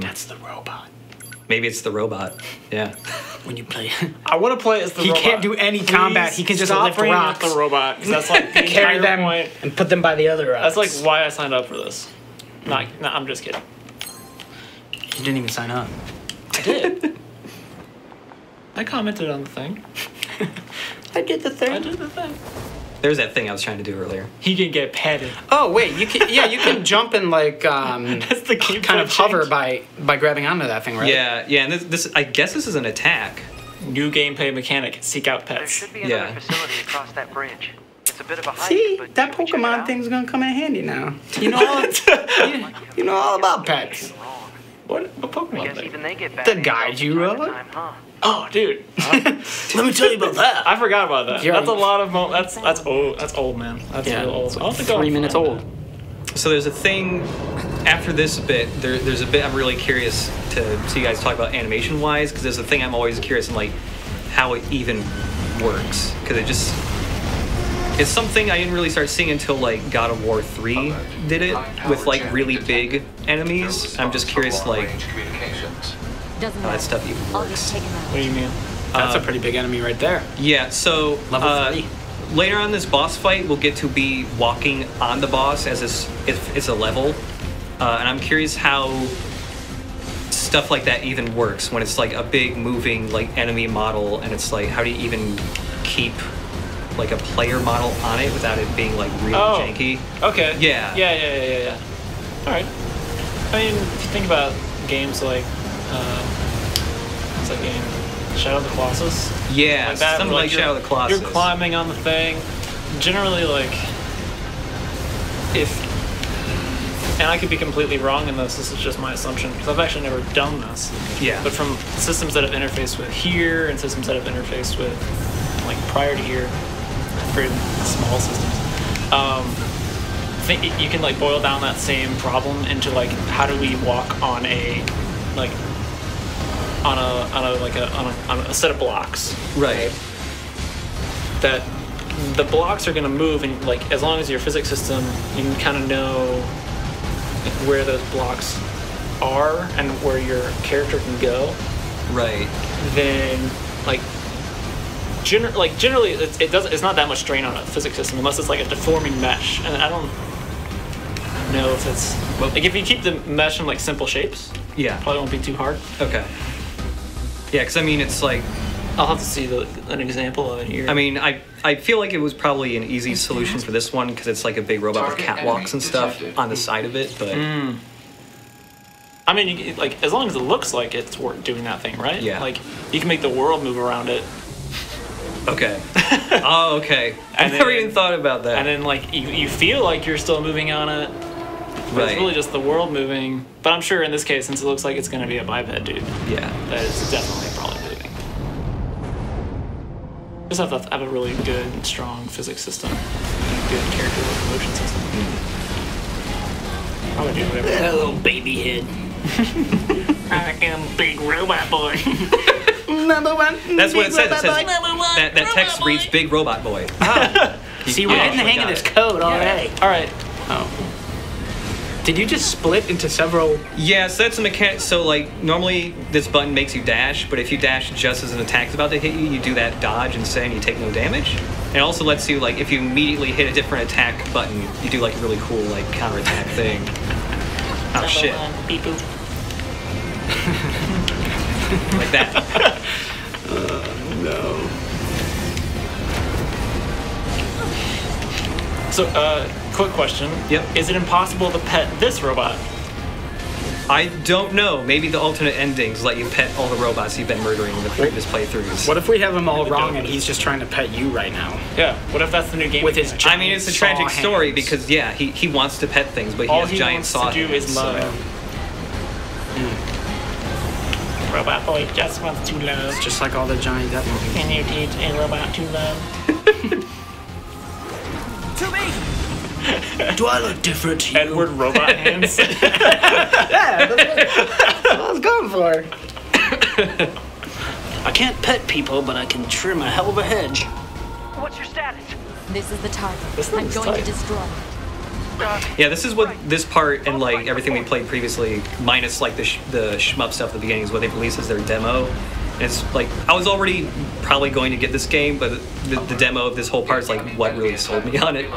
That's the robot. Maybe it's the robot. Yeah. When you play, I want to play as the robot. He can't do any combat. He can just lift rocks. The robot, because that's like the carry entire them point. and put them by the other rocks. That's like why I signed up for this. No, I'm just kidding. You didn't even sign up. I did. I commented on the thing. I did the thing. I did the thing. There's that thing I was trying to do earlier. He can get petted. Oh wait, you can. Yeah, you can jump and like that's the kind of hover by grabbing onto that thing, right? Yeah, yeah. And this I guess this is an attack. New gameplay mechanic: seek out There pets. should be another facility across that bridge. It's a bit of a hike, See, but that should we check it Pokemon out? thing's gonna come in handy now. You know all, you know all about pets. What Pokemon I guess thing? even they get bad The names guide all you from time to wrote? time, huh? Oh, dude. Let me tell you about that. I forgot about that. You're- That's a lot of that's old. That's old, man. That's real old. I'll have to go 3 and minutes find old. that. So there's a thing after this bit. There's a bit I'm really curious to see you guys talk about animation wise, because there's a thing I'm always curious in, like how it even works, because it's something I didn't really start seeing until like God of War 3 did it with like really big enemies. I'm just curious like Doesn't how that matter. stuff even I'll just works. take him out. What do you mean? That's a pretty big enemy right there. Yeah, so Level 3. later on this boss fight, we'll get to be walking on the boss as if it's a level, and I'm curious how stuff like that even works when it's like a big moving like enemy model, and it's like how do you even keep like a player model on it without it being like really janky? Okay. Yeah. Yeah. All right. I mean, if you think about games like what's that game? Shadow of the Colossus. Yeah, Like that, something where, like Shadow of the Colossus. You're climbing on the thing. Generally, like, and I could be completely wrong in this. This is just my assumption because I've actually never done this. Yeah. But from systems that have interfaced with here and systems that have interfaced with like prior to here, very small systems. I think you can like boil down that same problem into like how do we walk on a like on a set of blocks, right? That the blocks are going to move, and like as long as your physics system, you can kind of know where those blocks are and where your character can go. Right. then like generally it's not that much strain on a physics system unless it's like a deforming mesh, and I don't know if it's like if you keep the mesh in like simple shapes, probably won't be too hard. Okay. Yeah, because I mean it's like I'll have to see an example of it here. I mean I feel like it was probably an easy solution for this one because it's like a big robot with catwalks and stuff on the side of it, but. I mean, like as long as it looks like it's doing that thing, right? Yeah. Like you can make the world move around it. Okay. Oh, okay. I never even thought about that. And then like you feel like you're still moving on it. But it's really just the world moving. But I'm sure in this case, since it looks like it's going to be a biped dude, that is definitely probably moving. Just have to have a really good and strong physics system, and a good character locomotion system. Probably do whatever. That little baby head. I am big robot boy. Number one. That's what it says. It says that text reads "Big Robot Boy." See, we're getting the hang of this code already. All right. Oh. Did you just split into several? Yeah, so that's a mechanic. So like normally this button makes you dash, but if you dash just as an attack's about to hit you, you do that dodge instead and you take no damage. And it also lets you like if you immediately hit a different attack button, you do like a really cool like counterattack thing. Oh shit. Beep boop. Like that. No. So, quick question. Yep. Is it impossible to pet this robot? I don't know. Maybe the alternate endings let you pet all the robots you've been murdering in the previous playthroughs. What if we have him all wrong and he's just trying to pet you right now? Yeah. What if that's the new game? With his giant I mean, it's a tragic story because he wants to pet things, but he has giant saw hands. All he wants to do is love. Robot boy just wants to love. It's just like all the giant death movies. Can you teach a robot to love? To me. Do I look different to you? Edward Robot Hands. Yeah, that's what I was going for. I can't pet people, but I can trim a hell of a hedge. What's your status? This is the target. This I'm thing's going tight. to destroy it. Yeah, this is what this part and like everything we played previously, minus like the shmup stuff at the beginning, is what they've released as their demo. And it's like I was already probably going to get this game, but the demo of this whole part is like what really sold me on it.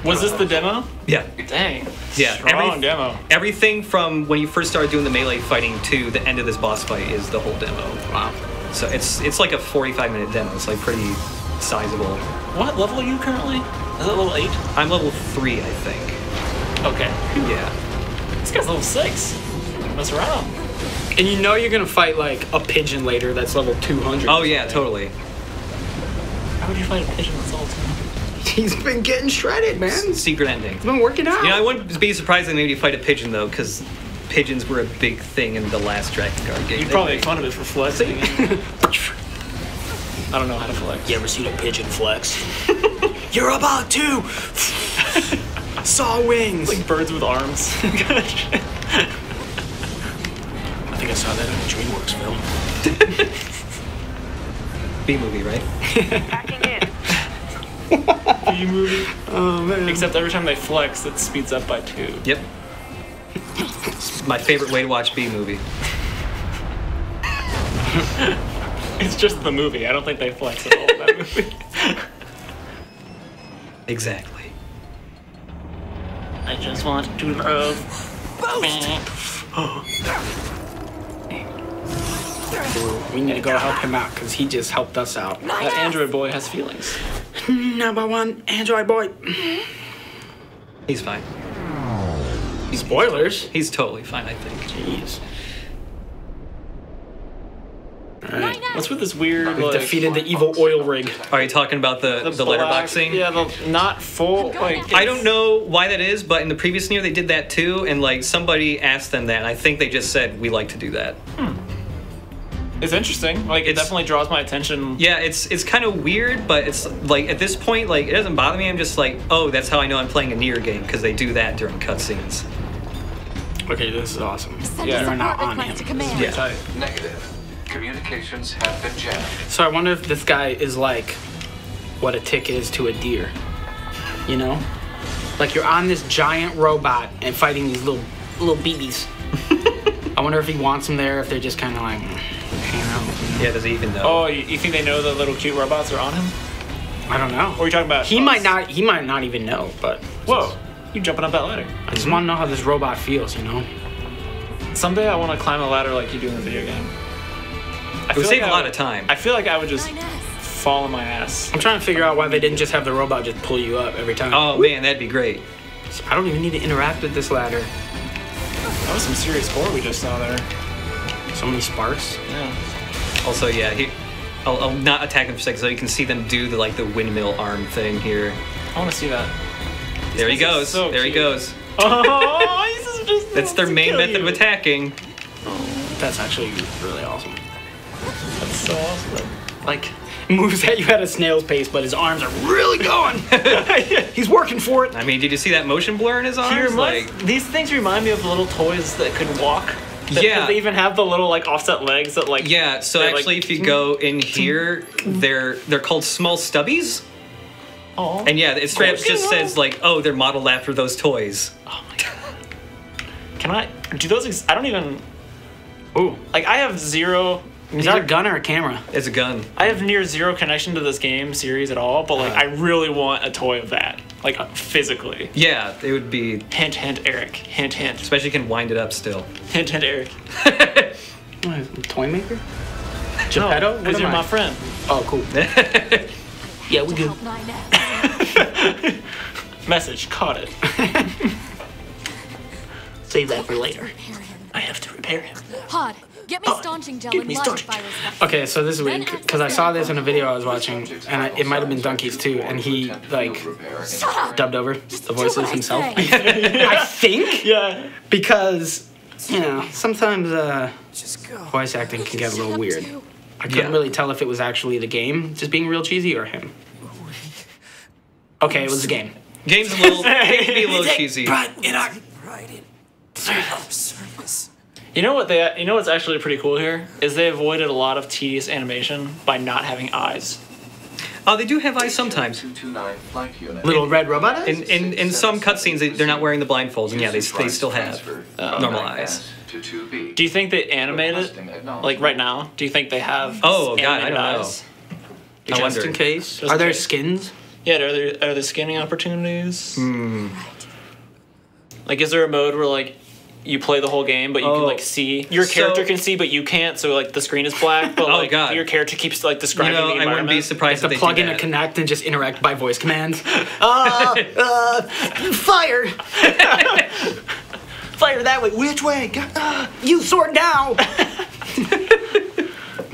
Was this the demo? Yeah. Dang. Yeah. Strong demo. Everything from when you first started doing the melee fighting to the end of this boss fight is the whole demo. Wow. So it's like a 45-minute demo. It's like pretty sizable. What level are you currently? Is it level 8? I'm level 3, I think. Okay. Yeah. This guy's level 6. Mess around. And you know you're gonna fight like a pigeon later that's level 200. Oh yeah, totally. How would you fight a pigeon that's level 200? He's been getting shredded, man. Secret ending. It's been working out. You know, I wouldn't be surprised if maybe you fight a pigeon though, because pigeons were a big thing in the last Dragon Guard game. You'd probably make fun of it for flexing. I don't know how to flex. You ever seen a pigeon flex? You're about to. Saw wings. Like birds with arms. I think I saw that in a DreamWorks film. B-movie, right? Packing in. B-movie. Oh man. Except every time they flex, it speeds up by 2. Yep. It's my favorite way to watch B-movie. It's just the movie. I don't think they flex at all in that movie. Exactly. I just want to love. We need to go help him out because he just helped us out. That android boy has feelings. Number one Android boy. He's fine. Spoilers. He's totally fine, I think. Jeez. Alright. What's with this weird, We've like... defeated the evil oil rig. Are you talking about the letterboxing? Yeah, the not full, like... I don't know why that is, but in the previous NieR they did that too, and like somebody asked them that, and I think they just said, we like to do that. It's interesting. Like, it definitely draws my attention. Yeah, it's kind of weird, but it's like at this point, like it doesn't bother me. I'm just like, oh, that's how I know I'm playing a NieR game because they do that during cutscenes. Okay, this is awesome. Yeah. We're not on him. To command. Yeah. Tight. Negative. Communications have been jammed. So I wonder if this guy is like what a tick is to a deer. You know? Like you're on this giant robot and fighting these little BBs. I wonder if he wants them there, if they're just kind of like hanging know. Yeah, does he even know? Oh, you think they know the little cute robots are on him? I don't know. Or are you talking about? He might not even know. But Whoa, you jumping up that ladder? I just want to know how this robot feels. You know. Someday I want to climb a ladder like you do in the video game. It would save a lot of time. I feel like I would just fall on my ass. I'm trying to figure out why they didn't just have the robot just pull you up every time. Oh man, that'd be great. I don't even need to interact with this ladder. That was some serious gore we just saw there. So many sparks. Yeah. Also, yeah, I'll not attack them for a second so you can see them do the windmill arm thing here. I want to see that. There he goes. So there he cute. goes. Oh, he's just. That's their main method of attacking. That's actually really awesome. That's so awesome. Like, moves at you at a snail's pace, but his arms are really going. He's working for it. I mean, did you see that motion blur in his arms? These things remind me of little toys that could walk. Yeah. They even have the little offset legs that Yeah. So actually, if you go in here, they're called small stubbies. Oh. And yeah, it straight up just says oh, they're modeled after those toys. Oh my god. Can I do those? I don't even. Ooh. I have zero. Is that a gun or a camera? It's a gun. I have near zero connection to this game series at all, but I really want a toy of that, physically. Yeah, it would be. Hint, hint, Eric. Hint, hint. Especially you can wind it up still. Hint, hint, Eric. What is it, toy maker? Geppetto? No, because you're my friend. Oh, cool. Yeah, we do. Message, caught it. Save that for later. I have to repair him. Pod, get me staunching gel and live virus. Okay, so this is weird because I saw this in a video I was watching, and it might have been Donkey's too, and he dubbed over the voices himself. I think. Yeah. Because sometimes voice acting can get a little weird. I couldn't really tell if it was actually the game just being real cheesy or him. Okay, it was the game. Game's can be a little cheesy. You know what's actually pretty cool here is they avoided a lot of tedious animation by not having eyes. Oh, they do have eyes sometimes. Little red robot eyes? In some cutscenes, they're not wearing the blindfolds, and yeah, they still have normal eyes. Do you think they animate it? Right now? Do you think they have Oh, God, I don't eyes? know. Just in case. Are there skins? Yeah, are there skinning opportunities? Is there a mode where you play the whole game, but you can see your character can see, but you can't. So the screen is black, but God. your character keeps describing the environment. I wouldn't be surprised if they plug do in that. a Connect and just interact by voice commands. Fire! Fire that way. Which way? You sword now.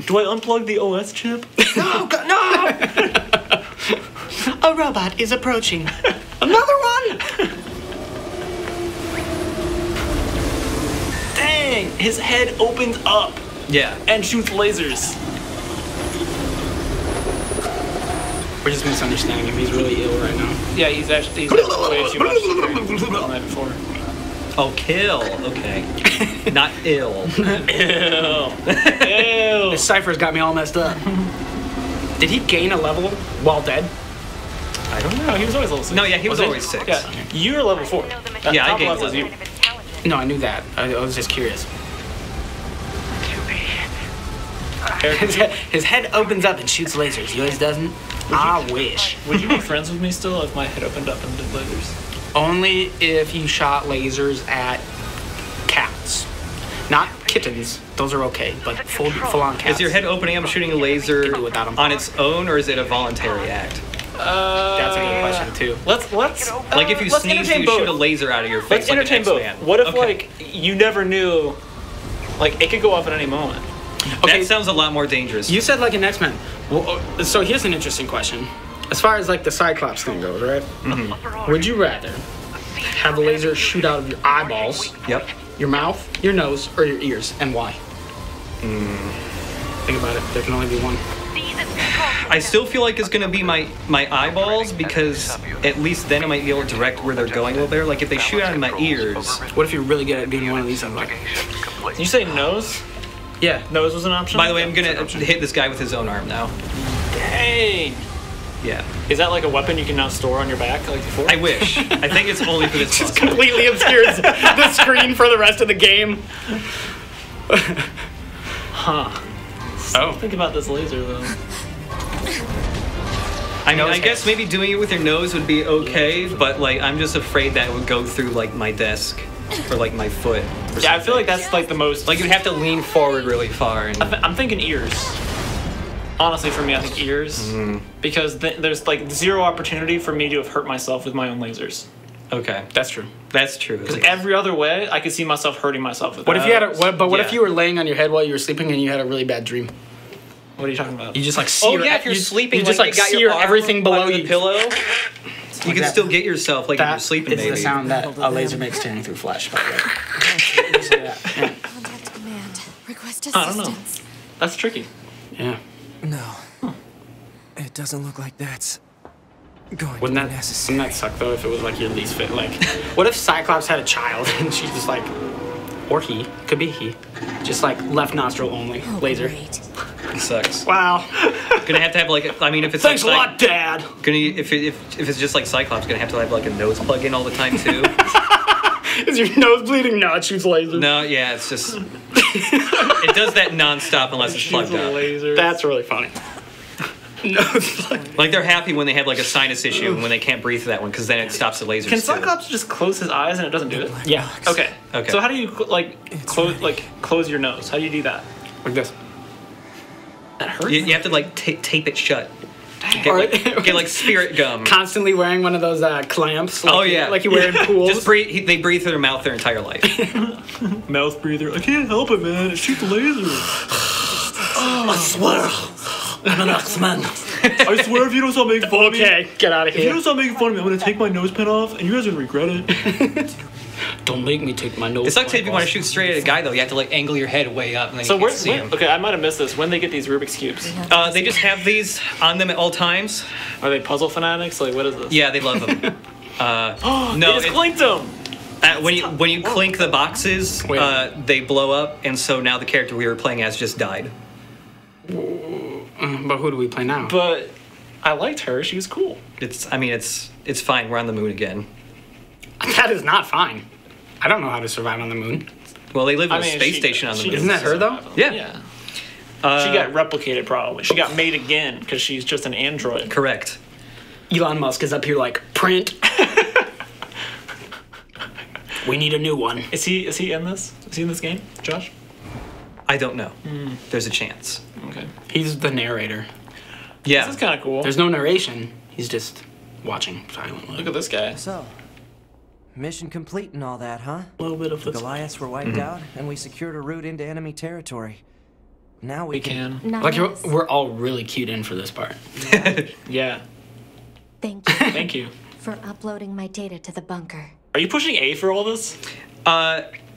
Do I unplug the OS chip? No, no! A robot is approaching. Another one. Dang! His head opens up. Yeah. And shoots lasers. We're just misunderstanding him. He's really ill right now. Yeah, he's actually way too much the night before. Oh, kill. Okay. Not ill. Ew. Ew. This cipher's got me all messed up. Did he gain a level while dead? I don't know. No, he was always level 6. No, yeah, he was always 6. Yeah. You're level 4. Yeah, I top gained left is you. No, I knew that. I was just curious. His head opens up and shoots lasers. Yours doesn't? I wish. Would you be friends with me still if my head opened up and did lasers? Only if you shot lasers at cats. Not kittens. Those are okay, but full-on cats. Is your head opening up and shooting a laser on its own, or is it a voluntary act? That's a good question too. Let's if you sneeze, you shoot a laser out of your face. Let's entertain both. X-Man. What if you never knew, it could go off at any moment? Okay, that sounds a lot more dangerous. You said an X-Men. Well, so here's an interesting question. As far as the Cyclops thing goes, right? Mm-hmm. Would you rather have the laser shoot out of your eyeballs, your mouth, your nose, or your ears, and why? Think about it. There can only be one. I still feel like it's gonna be my eyeballs, because at least then I might be able to direct where they're going a little better. If they shoot out of my ears. What if you're really good at doing one of these? Did you say nose? Yeah, nose was an option. By the way, I'm gonna hit this guy with his own arm now. Dang. Yeah. Is that a weapon you can now store on your back like before? I wish. I think it's only for this. Just completely obscures the screen for the rest of the game. Huh. Think about this laser though. I mean, I guess maybe doing it with your nose would be okay, but like I'm just afraid that it would go through like my desk or like my foot. Yeah, I feel like that's like the most. Like you'd have to lean forward really far. And... I'm thinking ears. Honestly, for me, I think ears, because there's like zero opportunity for me to have hurt myself with my own lasers. Okay, that's true. That's true. Because every other way, I could see myself hurting myself with. What if you had what if you were laying on your head while you were sleeping and you had a really bad dream? What are you talking about? You just like sear. Oh yeah, if you're sleeping, you just like got sear your arm everything below the pillow. You can still get yourself like if you're sleeping. It's the sound that a laser makes tearing through flesh. By the way. Contact command. Request I don't know. assistance. That's tricky. Yeah. No. It doesn't look like that's going Wouldn't to be necessary. Wouldn't that suck though if it was like your least fit? Like, what if Cyclops had a child and she's just like, or he, could be he, just like left nostril only, laser. Great. It sucks. Wow. Gonna have to have like I mean if it's Thanks like, a lot, Dad. Gonna if it's just like Cyclops, gonna have to have like a nose plug in all the time too. Is your nose bleeding? No, it shoots lasers. No, yeah, it's just it does that nonstop unless it's plugged up. That's really funny. Nose plug. Like they're happy when they have like a sinus issue and when they can't breathe through that one because then it stops the lasers. Can too. Cyclops just close his eyes and it doesn't do it? Yeah. Okay. Okay. So how do you close your nose? How do you do that? Like this. That hurts. You have to like tape it shut. Get like spirit gum. Constantly wearing one of those clamps. Like Oh yeah, like you wear in pools. Just breathe. They breathe through their mouth their entire life. Mouth breather. I can't help it, man. It shoots lasers. I swear, I'm an X-Man. I swear, if you don't stop making fun of me, Okay, get out of if you here. don't stop making fun of me, I'm gonna take my nose pin off, and you guys are gonna regret it. Don't make me take my nose. It sucks if you want to shoot straight at a guy though. You have to like angle your head way up and then So you can't see him. okay, I might have missed this. When they get these Rubik's cubes, They just have these on them at all times. are they puzzle fanatics? Like, what is this? Yeah, they love them. No, no, they just clinked them. when you clink the boxes, they blow up, and so now the character we were playing as just died. But who do we play now? But I liked her. She was cool. It's fine. We're on the moon again. That is not fine. I don't know how to survive on the moon. Well, they live in I a mean, space she- station on the she moon. Isn't that her though? Yeah. Yeah. She got replicated probably. She got made again because she's just an android. Correct. Elon Musk is up here like, print. We need a new one. Is he in this? Is he in this game, Josh? I don't know. There's a chance. Okay. He's the narrator. Yeah. This is kind of cool. There's no narration. He's just watching silently. Look at this guy. So, mission complete and all that, huh? A little bit of The this. Goliaths were wiped out, and we secured a route into enemy territory. Now we can... Like we're all really cued in for this part. Yeah. Thank you Thank you. for uploading my data to the bunker. Are you pushing A for all this?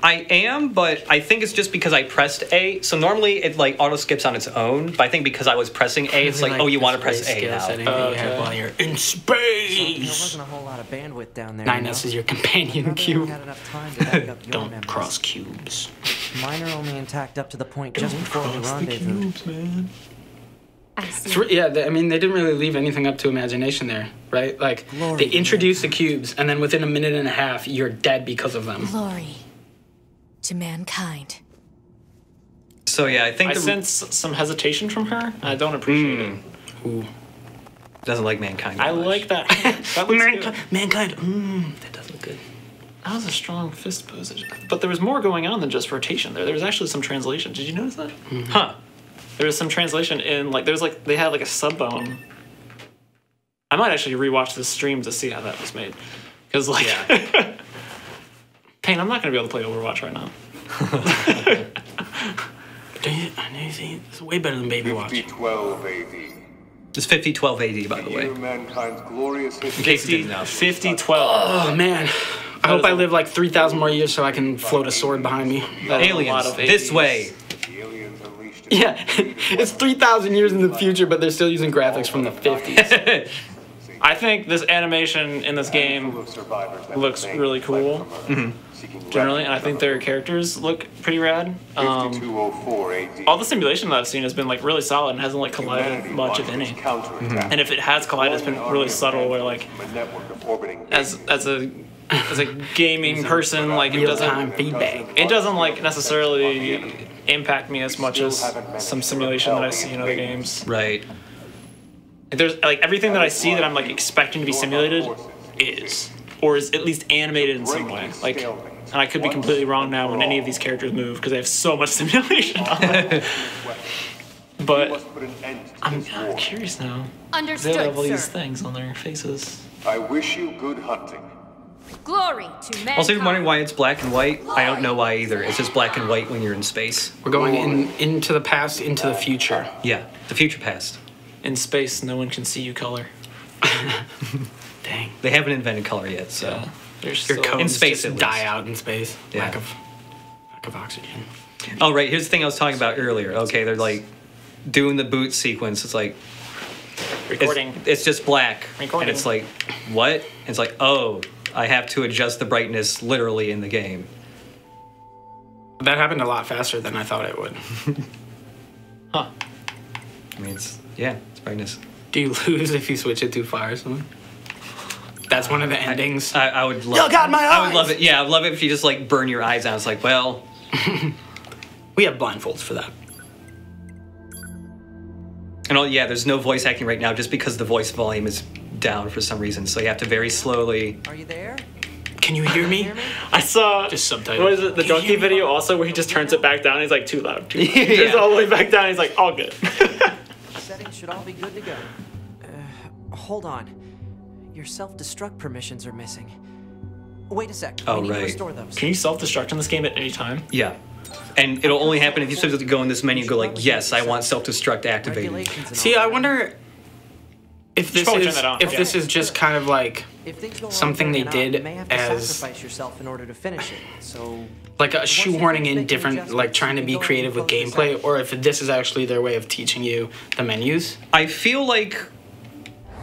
I am, but I think it's just because I pressed A. So normally it like auto skips on its own, but I think because I was pressing A, it's like, oh, you want to press A now. You have while you're in There space. wasn't a whole lot of bandwidth down there. 9S is your companion Probably cube. had enough time to back up your Don't memories. cross cubes. Mine are only intact up to the point just before the rendezvous. Man. I see. I mean, they didn't really leave anything up to imagination there, right? Like, Glory they introduced the cubes, and then within a minute and a half, you're dead because of them. Glory to mankind. So yeah, I think I sense some hesitation from her. I don't appreciate it. Ooh. doesn't like mankind. I like that. That looks good. Mankind. That does look good. That was a strong fist position. But there was more going on than just rotation there. There was actually some translation. Did you notice that? Huh. There was some translation in, like, they had, like, a sub-bone. I might actually rewatch this stream to see how that was made. Because, like... Yeah. Payne, I'm not going to be able to play Overwatch right now. I know, see, it's way better than Baby Watch. 5012 AD. It's 5012 AD, by the way. Mankind's glorious In history. case you didn't know. 50-12. Oh, man. I hope I live like 3,000 more years so I can float a sword behind me. That is a lot Aliens, of this 80s. way. The aliens unleashed Yeah, it's 3,000 years in the future, but they're still using graphics from the 50s. I think this animation in this game looks really cool, generally, and I think their characters look pretty rad. 5204 AD. All the simulation that I've seen has been like really solid and hasn't like collided much, if any. And if it has collided, it's been really subtle, where like as a gaming person, like it Real-time doesn't feedback. it doesn't like necessarily impact me as much as some simulation that I see in other games. Right. There's like everything that I see that I'm like expecting to be simulated is, or is at least animated in some way. Like, and I could be completely wrong now when any of these characters move because they have so much simulation on them. But I'm curious now. Understood, They have all these sir. things on their faces. I wish you good hunting. Glory to mankind. Also, if you're wondering why it's black and white, I don't know why either. It's just black and white when you're in space. We're going into the past, into the future. Yeah, the future past. In space, no one can see you color. Dang. They haven't invented color yet, so. Yeah. There's Your so, codes in space, just at least. die out in space. Yeah. Lack of oxygen. Oh, right. Here's the thing I was talking about earlier. Okay, they're like doing the boot sequence. It's like recording. it's just black, Recording. and it's like what? And it's like, oh, I have to adjust the brightness literally in the game. That happened a lot faster than I thought it would. Huh. I mean, it's brightness. Do you lose if you switch it too far or something? That's one of the endings. I would love. You got my I would eyes! love it. Yeah, I would love it if you just like burn your eyes out. It's like, well, We have blindfolds for that. and yeah, there's no voice acting right now just because the voice volume is down for some reason. So you have to very slowly. Are you there? Can you hear me? I saw Just subtitles. what is it, the donkey video also where he just turns it back down. He's like too loud. He turns it all the way back down. He's like all good. Settings should all be good to go. Hold on. Your self-destruct permissions are missing. Wait a sec. Oh, we need to right. restore those. Can you self-destruct in this game at any time? Yeah. And it'll only happen if you simply go in this menu and go like, yes, I want self-destruct activated. Regulations and See, all I that. wonder if this probably is turn that on, if yeah. this is just kind of like If things go wrong something they turning it on, did you may have to as sacrifice yourself in order to finish it. So like a shoehorning in different, like trying to be creative with gameplay, or if this is actually their way of teaching you the menus. I feel like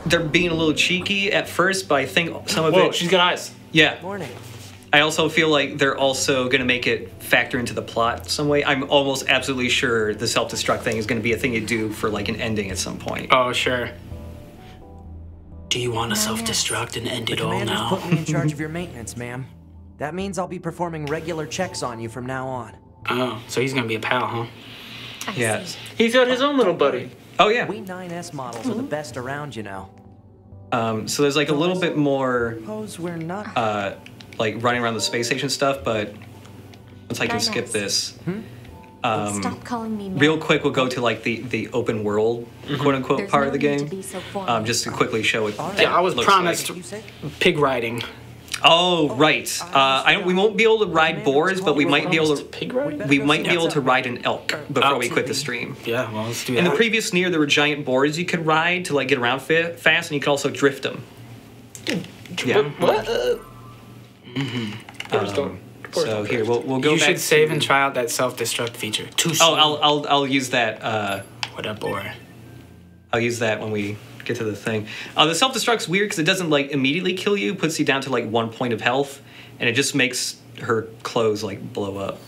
they're being a little cheeky at first, but I think some of Whoa, it. she's got eyes. Yeah. morning. I also feel like they're also going to make it factor into the plot some way. I'm almost absolutely sure the self-destruct thing is going to be a thing you do for like an ending at some point. Oh, sure. Do you want to self-destruct and end The it all commander's now? put me in charge of your maintenance, ma'am. That means I'll be performing regular checks on you from now on. Oh, so he's gonna be a pal, huh? Yeah. He's got his own little buddy. Oh yeah. We 9S models are the best around, you know. So there's like a little bit more Suppose we're not. like running around the space station stuff, but once I can skip this. Stop calling me Real quick, we'll go to like the open world, quote unquote, There's part no of the need to game, be so formal. just to quickly show what. All right. that Yeah, I was looks promised like. You say? pig riding. Oh right. We won't be able to ride boars, but we might be able to. Pig riding? We might be able to ride an elk before we quit the stream. Yeah, well, let's do In the that. previous NieR, there were giant boars you could ride to like get around fast, and you could also drift them. Yeah. What? Boars don't. Boars So don't here drift. we'll go You back. should save and try out that self-destruct feature. Too soon. Oh, I'll use that. What up, boy? I'll use that when we get to the thing. The self-destruct's weird because it doesn't like immediately kill you. Puts you down to like 1 point of health, and it just makes her clothes like blow up.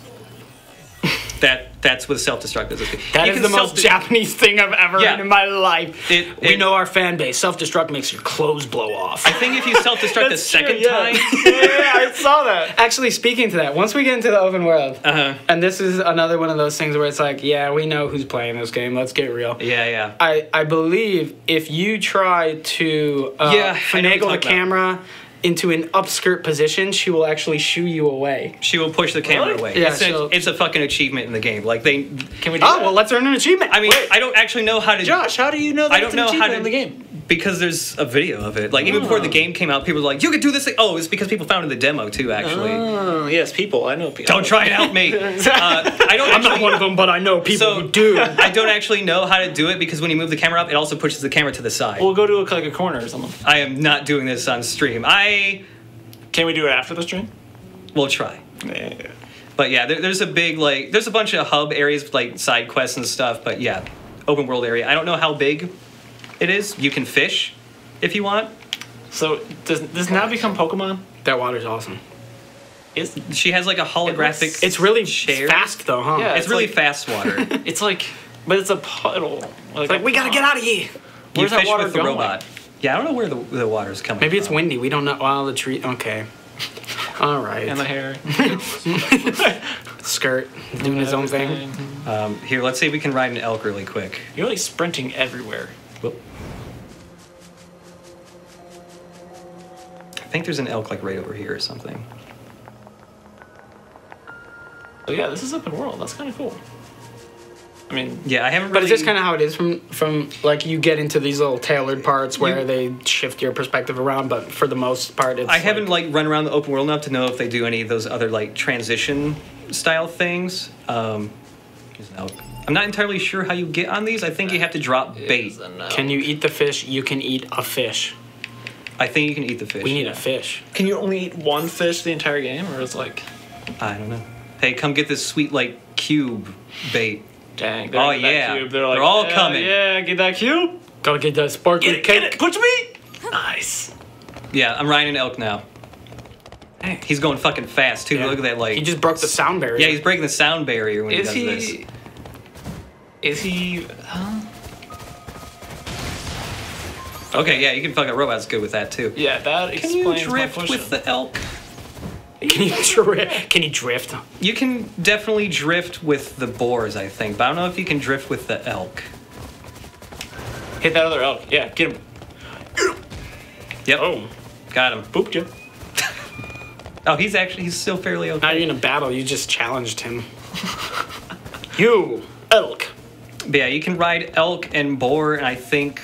That's what self-destruct is. That You is can the most self-de- Japanese thing I've ever Yeah. heard in my life. We it- know our fan base. Self-destruct makes your clothes blow off. I think if you self-destruct a That's true, second yeah. time. Yeah, I saw that. Actually, speaking to that, once we get into the open world, Uh-huh. and this is another one of those things where it's like, yeah, we know who's playing this game. Let's get real. Yeah. I believe if you try to Yeah, I know what you're finagle the talking about. camera into an upskirt position, she will actually shoo you away. She will push the camera Really? away. Yeah, it's a fucking achievement in the game. Like they. Can we do Oh, that? well, let's earn an achievement. I mean, I don't actually know how to. Josh, how do you know that I don't it's know an how achievement to in the game? because there's a video of it. Like even before the game came out, people were like, "You could do this thing." Oh, it's because people found it in the demo too. Actually, Oh, yes, people. I know people. don't try and help me. I don't. I'm not actually- one of them, but I know people So who do. I don't actually know how to do it because when you move the camera up, it also pushes the camera to the side. We'll go to like a corner or something. I am not doing this on stream. I Can we do it after the stream? will try. Yeah. But yeah, there's a big like there's a bunch of hub areas with like side quests and stuff. But yeah, open world area. I don't know how big it is. You can fish if you want. So does this now become Pokemon? That water's awesome. She has like a holographic. It's really Share? fast, though, huh? Yeah. It's really like- fast water. It's like, but it's a puddle. Like, we gotta get out of here. You Where's that fish water with the going? robot. Yeah, I don't know where the water's coming Maybe it's from. windy. We don't know. Well, the tree. Okay. All right. And the hair. Skirt, doing his own thing. Here, let's see if we can ride an elk really quick. You're like sprinting everywhere. Whoop. I think there's an elk like right over here or something. So yeah, this is open world. That's kind of cool. I mean, yeah, I haven't But really... is this kind of how it is from like you get into these little tailored parts where they shift your perspective around, but for the most part, it's I haven't like run around the open world enough to know if they do any of those other like transition style things. Here's an elk. I'm not entirely sure how you get on these. I think you have to drop bait. Can you eat the fish? You can eat a fish. I think you can eat the fish. We need a fish. can you only eat one fish the entire game, or is like? I don't know. Hey, come get this sweet like cube bait. Dang. Oh yeah, cube. They're like, they're all coming. Yeah, get that cube. Gotta get that sparkly cake. Get it. Push me. Nice. Yeah, I'm riding an elk now. Dang. He's going fucking fast too. Yeah. Look at that like. He just broke the sound barrier. Yeah, he's breaking the sound barrier when he does this. Is he? Okay, yeah, you can fuck up robots good with that too. Yeah, that Can you explains my drift question. with the elk? Can you drift? You can definitely drift with the boars, I think, but I don't know if you can drift with the elk. Hit that other elk. Yeah, get him. Yep. Oh, Got him. booped you. Oh, he's still fairly okay. Now you're in a battle. You just challenged him. You elk. But yeah, you can ride elk and boar, and I think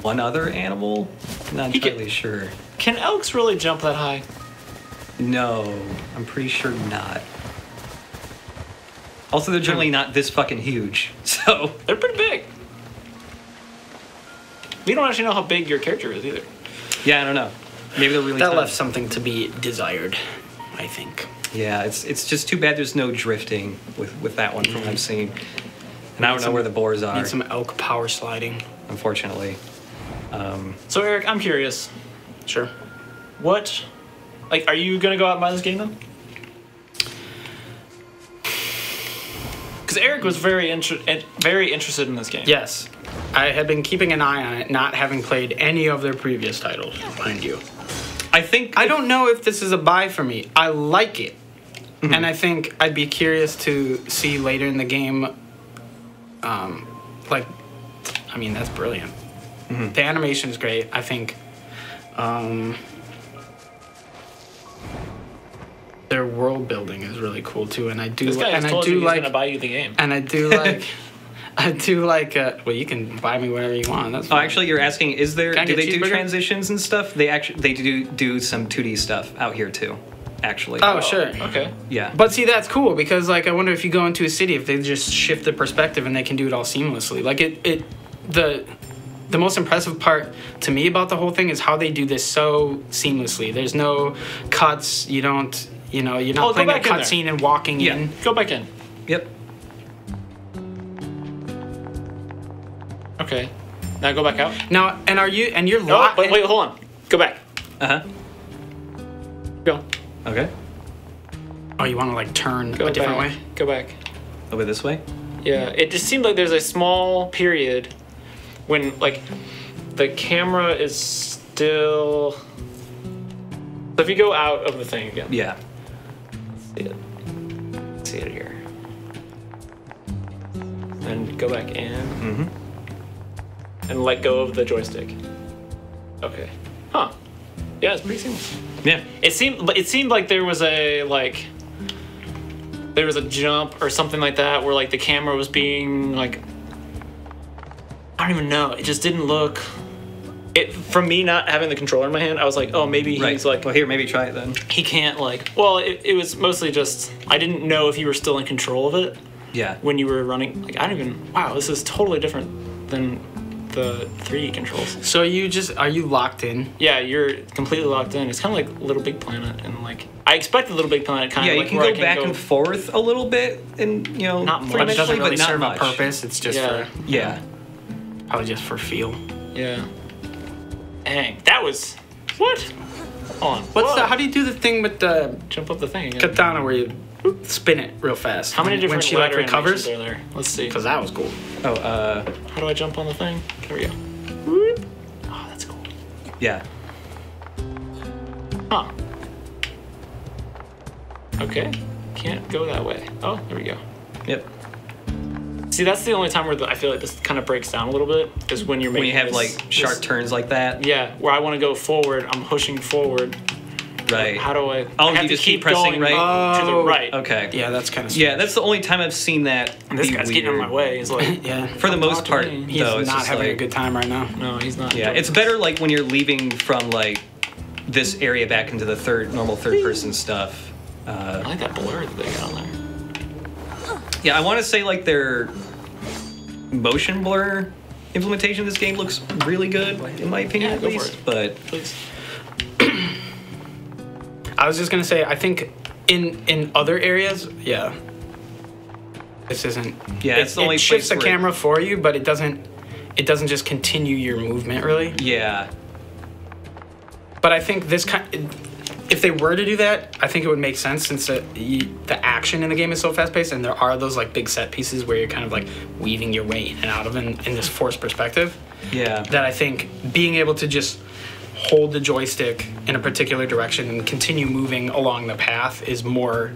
one other animal. Not entirely sure. Can elks really jump that high? No, I'm pretty sure not. Also, they're generally not this fucking huge, so... They're pretty big. We don't actually know how big your character is either. Yeah, I don't know. Maybe they're really That tiny. left something to be desired, I think. Yeah, it's just too bad there's no drifting with that one from what I've seen. And I don't know where the boars are, Need some elk power sliding. unfortunately. So Eric, I'm curious. Sure. What, like, are you gonna go out and buy this game then? Because Eric was very interested in this game. Yes. I have been keeping an eye on it, not having played any of their previous titles, mind you. I don't know if this is a buy for me. I like it. Mm-hmm. And I think I'd be curious to see later in the game, that's brilliant. Mm-hmm. The animation is great. I think their world building is really cool too, and I do. This guy and told I do you he's like gonna buy you the game. And I do like. I do like. Well, you can buy me whatever you want. That's Oh, fine. actually, you're asking, do they do cheeseburger? transitions and stuff? They do some 2D stuff out here too, actually. Oh, sure. Okay. Yeah. But see, that's cool because, like, I wonder if you go into a city if they just shift the perspective and they can do it all seamlessly. Like, the most impressive part to me about the whole thing is how they do this so seamlessly. There's no cuts. You're not playing a cutscene and walking in. Go back in. Yep. Okay. Now go back out. Now, you're No, locked. wait, hold on. Go back. Uh-huh. Go. Okay. Oh, you want to, like, turn Go a different back. way? Go back. Over this way? Yeah, it just seemed like there's a small period when, like, the camera is still... So if you go out of the thing again. Yeah. See it here. And go back in. Mm-hmm. And let go of the joystick. Okay. Huh. Yeah, it's pretty seamless. Yeah. It seemed like there was a jump or something like that where like the camera was being like, I don't even know. It just didn't look. From me not having the controller in my hand, I was like, oh, maybe he's like. Well, here, maybe try it then. He can't like. Well, it was mostly just I didn't know if you were still in control of it. Yeah. When you were running, like I don't even. Wow, this is totally different than the 3D controls. So are you locked in? Yeah, you're completely locked in. It's kind of like Little Big Planet, and like I expected Little Big Planet kind of. Yeah, like you can go back and forth a little bit, and not much. But it doesn't really but not serve much. a purpose. It's just for probably just for feel. Yeah. Dang, that was what? Hold on. How do you do the thing with the jump up the thing again? katana where you spin it real fast? How many different when she like ladder recovers? animations are there? Let's see. Because that was cool. Oh, how do I jump on the thing? There we go. Oh, that's cool. Yeah. Huh. Okay. Can't go that way. Oh, there we go. Yep. See, that's the only time where I feel like this kind of breaks down a little bit, is when you're making when you have like sharp turns like that. Yeah, where I want to go forward, I'm pushing forward. Right. How do I? Oh, I have you to just keep pressing going right to the right. Okay. Yeah, that's kind of. Yeah, that's the only time I've seen that. And this be guy's weird. getting in my way. He's like, yeah. For the most part, He's though, it's not just having like, a good time right now. No, he's not. Yeah, it's better like when you're leaving from like this area back into the normal third person stuff. I like that blur that they got on there. Yeah, I want to say like their motion blur implementation of this game looks really good, in my opinion, at least. But please. I was just gonna say, I think in other areas, yeah, this isn't. Yeah, it's the only it shifts place the camera for you, but it doesn't just continue your movement really. Yeah. But I think this if they were to do that, I think it would make sense, since the action in the game is so fast paced, and there are those like big set pieces where you're kind of like weaving your way in and out of in this forced perspective. Yeah. That I think being able to just hold the joystick in a particular direction and continue moving along the path is more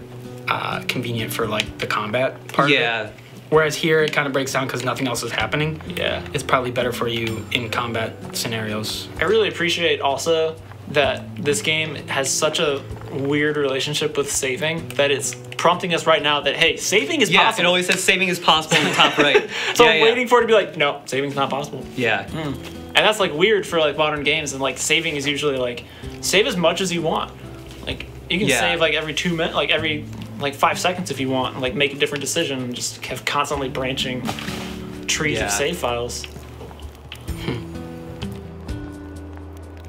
convenient for like the combat part. Yeah. Of it. Whereas here it kind of breaks down because nothing else is happening. Yeah. It's probably better for you in combat scenarios. I really appreciate also that this game has such a weird relationship with saving, that it's prompting us right now that, hey, saving is possible. It always says saving is possible in the top right. So I'm waiting for it to be like, no, saving's not possible. Yeah. And that's like weird for like modern games, and like saving is usually like, save as much as you want. Like you can save like every 2 minutes, like every 5 seconds if you want, and like make a different decision and just have constantly branching trees of save files.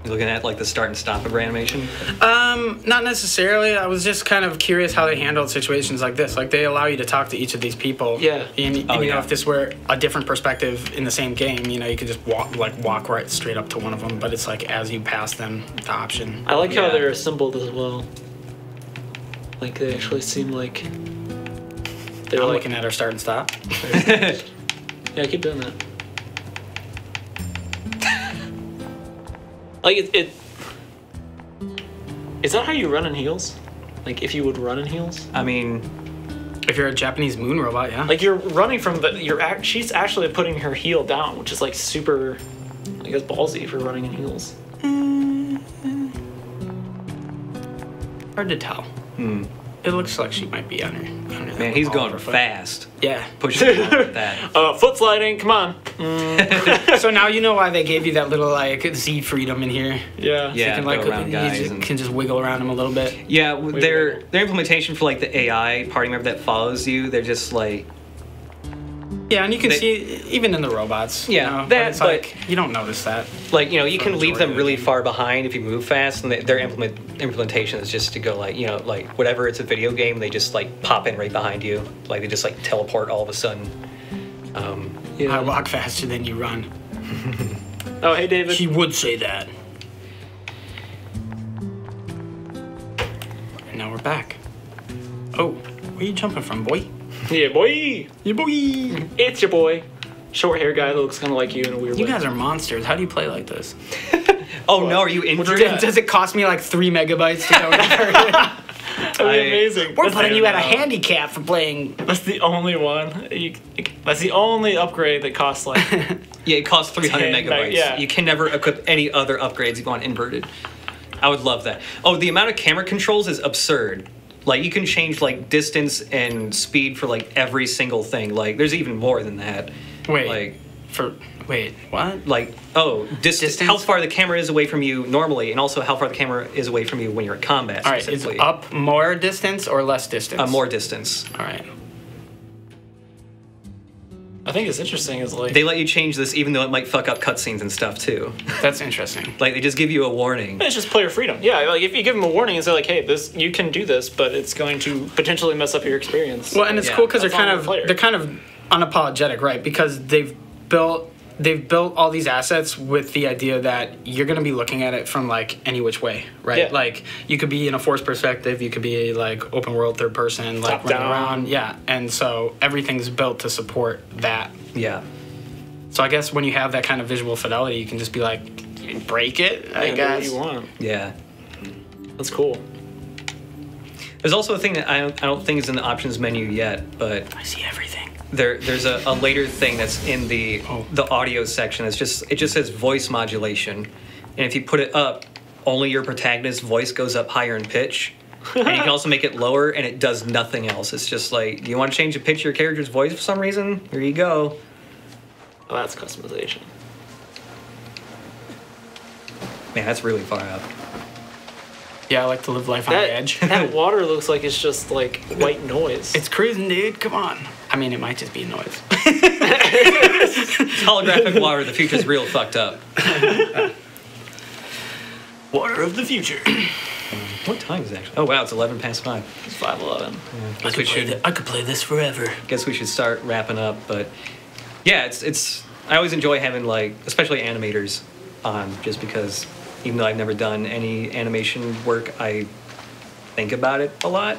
You looking at like the start and stop of animation? Not necessarily. I was just kind of curious how they handled situations like this. Like they allow you to talk to each of these people. Yeah. And you know, if this were a different perspective in the same game, you know, you could just walk right straight up to one of them. But it's like as you pass them, the option. I like how they're assembled as well. Like they actually seem like they're I'm like looking at our start and stop. Yeah, keep doing that. Like it. Is that how you run in heels? Like if you would run in heels? I mean, if you're a Japanese moon robot, yeah. Like you're running from the. She's actually putting her heel down, which is like super, I guess, ballsy for running in heels. Hard to tell. It looks like she might be under that. Man, he's going fast. Yeah. Pushing it like that. Foot sliding, come on. So now you know why they gave you that little like Z freedom in here. Yeah. So you can, like, go around guys you can just wiggle around them a little bit. Yeah, their implementation for like the AI party member that follows you, they're just like. Yeah, and you can see even in the robots. Yeah, you know, that, it's like you don't notice that. Like, you know, you can leave them really far behind if you move fast, and their implementation is just to go like, you know, like whatever it's a video game, they just like pop in right behind you, like they just like teleport all of a sudden. I walk faster than you run. Oh, hey, David. He would say that. And now we're back. Oh, where are you jumping from, boy? Yeah, boy. Yeah, boy. It's your boy. Short hair guy that looks kind of like you in a weird way. You guys are monsters. How do you play like this? Oh no, are you injured? Does it cost me like 3 megabytes to go over? That'd be amazing. We're putting you at a handicap for playing. That's the only one. That's the only upgrade that costs like. Yeah, it costs 300 megabytes. Yeah. You can never equip any other upgrades you want inverted. I would love that. Oh, the amount of camera controls is absurd. Like, you can change, like, distance and speed for, like, every single thing. Like, there's even more than that. Wait. Like, wait, what? Like, distance? How far the camera is away from you normally, and also how far the camera is away from you when you're in combat. All right, is up more distance or less distance? More distance. All right. I think it's interesting is like they let you change this even though it might fuck up cutscenes and stuff too. That's interesting. Like they just give you a warning. It's just player freedom. Yeah, like if you give them a warning and say like, hey, this you can do this, but it's going to potentially mess up your experience. Well, and it's cool because they're kind of unapologetic, right? Because they've built all these assets with the idea that you're going to be looking at it from like any which way, right? Yeah. Like you could be in a forced perspective, you could be like open world third person, like top running down. around, yeah. And so everything's built to support that. Yeah. So I guess when you have that kind of visual fidelity, you can just be like, break it, I guess. Do what you want. Yeah. That's cool. There's also a thing that I don't think is in the options menu yet, but I see everything. There's a later thing that's in the audio section. It just says voice modulation, and if you put it up, only your protagonist's voice goes up higher in pitch, and you can also make it lower, and it does nothing else. It's just like, do you want to change the pitch of your character's voice for some reason? Here you go. Oh, that's customization. Man, that's really far up. Yeah, I like to live life on the edge. That water looks like it's just like white noise. It's cruising, dude. Come on. I mean, it might just be noise. Holographic water. The future's real fucked up. Water of the future. What time is it actually? Oh wow, it's 11 past 5. It's 5:11. Yeah, I could play this forever. Guess we should start wrapping up, but yeah, it's. I always enjoy having like, especially animators on, just because even though I've never done any animation work, I think about it a lot.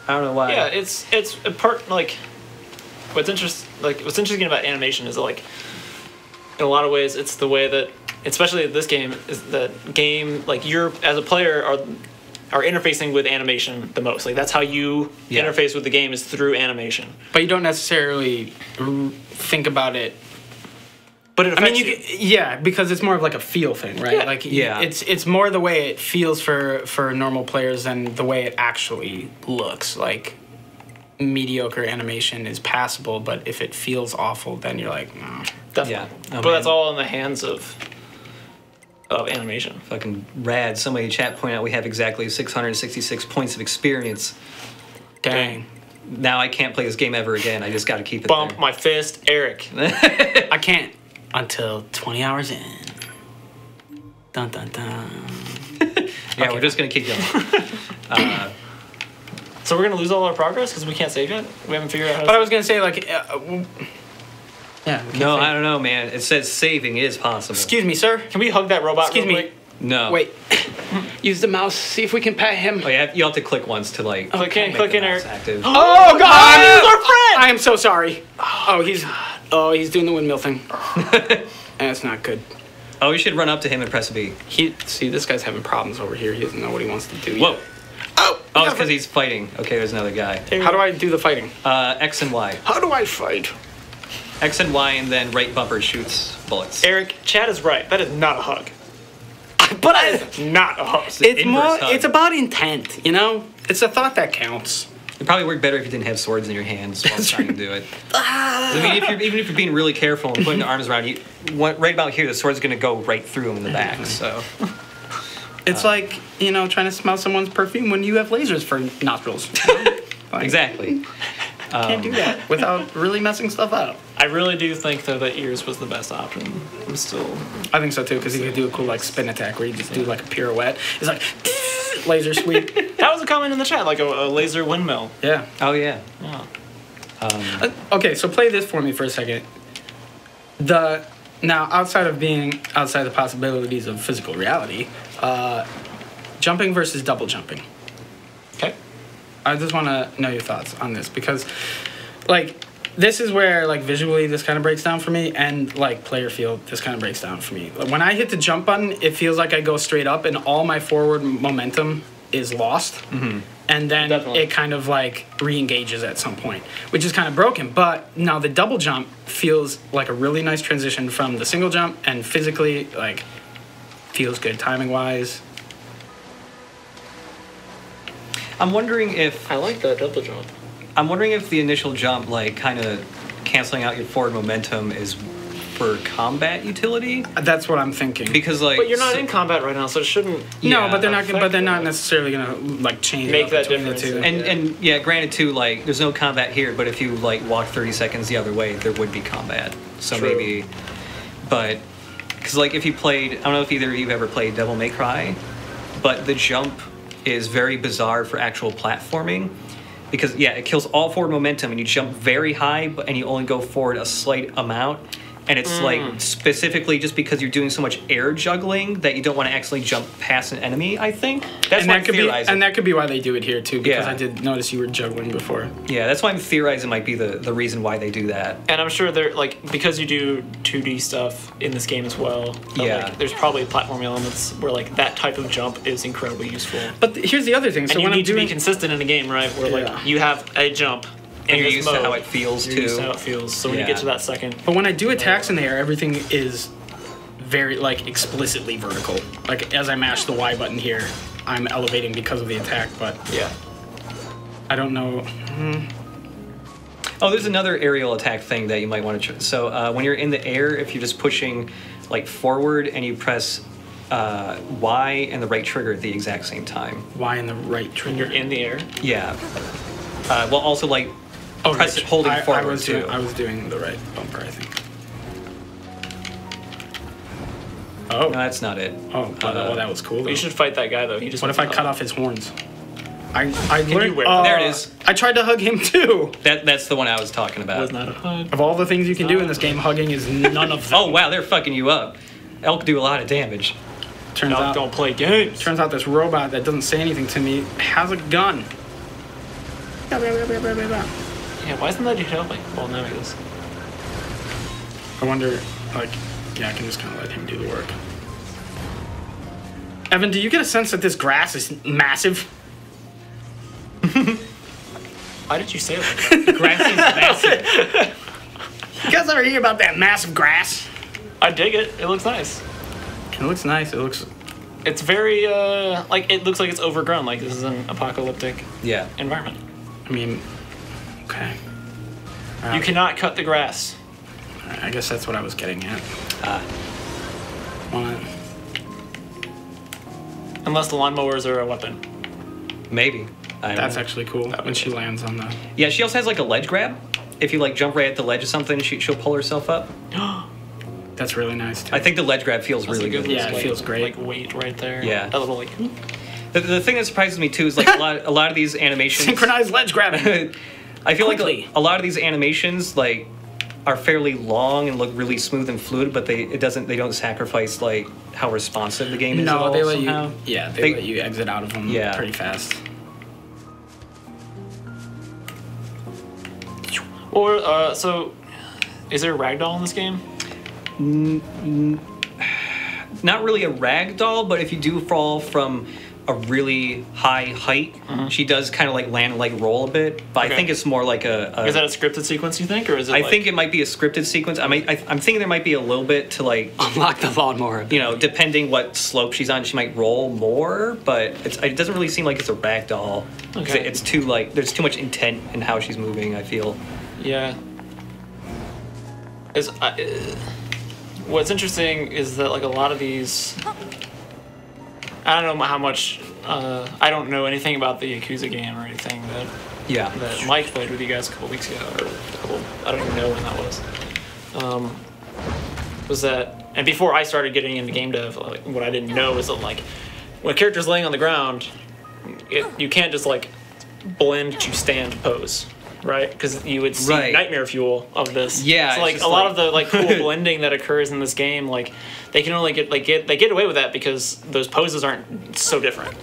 I don't know why. Yeah, it's a part like what's interesting about animation is that, like, in a lot of ways it's the way that, especially this game, is that game, like, you're as a player are interfacing with animation the most. Like, that's how you interface with the game, is through animation. But you don't necessarily think about it. But it affects because it's more of like a feel thing, right? Yeah. Like, it's more the way it feels for normal players than the way it actually looks. Like, mediocre animation is passable, but if it feels awful, then you're like, no. Definitely. Yeah. Oh, but that's all in the hands of animation. Fucking rad. Somebody in chat pointed out we have exactly 666 points of experience. Dang. Now I can't play this game ever again. I just got to keep it Bump there. my fist, Eric. I can't until 20 hours in. Dun dun dun. Yeah, we're just gonna keep going. So we're gonna lose all our progress because we can't save yet. We haven't figured out how. But I was gonna say, like, no, I don't know, man. It says saving is possible. Excuse me, sir. Can we hug that robot? Excuse real me. quick? No. Wait. Use the mouse. See if we can pat him. Oh, yeah, you have to click once to like. Click in, Eric. Active. Oh God! He's our friend. I am so sorry. He's doing the windmill thing. That's not good. Oh, you should run up to him and press B. See, this guy's having problems over here. He doesn't know what he wants to do. Whoa. Yet. Oh, it's because he's fighting. Okay, there's another guy. How do I do the fighting? X and Y. How do I fight? X and Y, and then right bumper shoots bullets. Eric, Chad is right. That is not a hug. But It's not a hug. it's more. It's about intent, you know. It's a thought that counts. It'd probably work better if you didn't have swords in your hands while trying to do it. I mean, even if you're being really careful and putting the arms around you, right about here, the sword's going to go right through him in the back. So it's like, you know, trying to smell someone's perfume when you have lasers for nostrils. Like, exactly. Can't do that without really messing stuff up. I really do think, though, that ears was the best option. I'm still. I think so too, because he could do a cool like spin attack where you just do like a pirouette. It's like laser sweep. That was a comment in the chat, like a laser windmill. Yeah. Oh yeah. Okay, so play this for me for a second. Now, outside of being outside the possibilities of physical reality, jumping versus double jumping. Okay. I just want to know your thoughts on this because, like, this is where, like, visually this kind of breaks down for me, and, like, player feel this kind of breaks down for me. When I hit the jump button, it feels like I go straight up and all my forward momentum is lost. Mm-hmm. And then it kind of, like, re-engages at some point, which is kind of broken. But now the double jump feels like a really nice transition from the single jump, and physically, like, feels good timing-wise. I'm wondering if... I like that double jump. I'm wondering if the initial jump, like, kind of canceling out your forward momentum is for combat utility. That's what I'm thinking. Because, like... But you're not in combat right now, so it shouldn't... No, but they're not. But they're not necessarily gonna like change make it that between difference. the two. And yeah, granted too, like, there's no combat here, but if you, like, walk 30 seconds the other way, there would be combat. So True. maybe... But... Because, like, if you played... I don't know if either of you have ever played Devil May Cry, but the jump is very bizarre for actual platforming. Because, yeah, it kills all forward momentum, and you jump very high, and you only go forward a slight amount. and it's like specifically just because you're doing so much air juggling that you don't want to accidentally jump past an enemy. I think that's why I'm theorizing. And that could be why they do it here too, because I did notice you were juggling before. Yeah, that's why I'm theorizing might be the reason why they do that. And I'm sure they're like, because you do 2D stuff in this game as well. Like, there's probably platforming elements where like that type of jump is incredibly useful. But here's the other thing. So and when you need to be consistent in a game, right? Where like you have a jump. And you're used to how it feels you're too. Used to how it feels. So when you get to that second. But when I do attacks in the air, everything is very like explicitly vertical. Like as I mash the Y button here, I'm elevating because of the attack. But I don't know. Oh, there's another aerial attack thing that you might want to try. So when you're in the air, if you're just pushing like forward and you press Y and the right trigger at the exact same time. Y and the right trigger. You're in the air? Yeah. Well, also like press it holding forward too. I was doing the right bumper, I think. Oh. No, that's not it. Oh, well, that was cool though. You should fight that guy though. He just what if I cut off his horns? Can you wear there it is. I tried to hug him too. That's the one I was talking about. Was not a hug. Of all the things you can do in this game, hugging is none of them. Oh wow, they're fucking you up. Elk do a lot of damage. Turns out don't play games. Turns out this robot that doesn't say anything to me has a gun. Yeah, why isn't that dude helping? Well, now he is. I wonder, like, yeah, I can just kind of let him do the work. Evan, do you get a sense that this grass is massive? Why did you say it like that? The grass is massive. You guys ever hear about that massive grass? I dig it. It looks nice. It looks nice. It looks... It's very, like, it looks like it's overgrown. Like, this is an apocalyptic environment. I mean, okay. You cannot cut the grass. I guess that's what I was getting at. Unless the lawnmowers are a weapon. Maybe. That's actually cool when she lands on the... Yeah, she also has like a ledge grab. If you like jump right at the ledge of something, she'll pull herself up. That's really nice too. I think the ledge grab feels really good. Yeah, it feels great. Like weight right there. Yeah. A little like... The thing that surprises me too is like a lot of these animations... Synchronized ledge grabbing! I feel like a lot of these animations like are fairly long and look really smooth and fluid, but they don't sacrifice like how responsive the game is. No, they let somehow. you. Yeah, they let you exit out of them pretty fast. Or so, is there a ragdoll in this game? Not really a ragdoll, but if you do fall from a really high height, she does kind of like land and like roll a bit. But I think it's more like a is that a scripted sequence, you think, or is it? I think it might be a scripted sequence. I'm thinking there might be a little bit to like unlock the lawnmower. You know, depending what slope she's on, she might roll more. But it doesn't really seem like it's a ragdoll. Okay. It's too like there's too much intent in how she's moving. I feel. Yeah. What's interesting is that like a lot of these. I don't know how much. I don't know anything about the Yakuza game or anything that Mike played with you guys a couple weeks ago, or I don't even know when that was. Was that, and before I started getting into game dev, like, what I didn't know was that like when a character's laying on the ground, you can't just like blend to stand pose. Right, because you would see nightmare fuel of this. Yeah, so like a lot of the like cool blending that occurs in this game, like they can only get away with that because those poses aren't so different,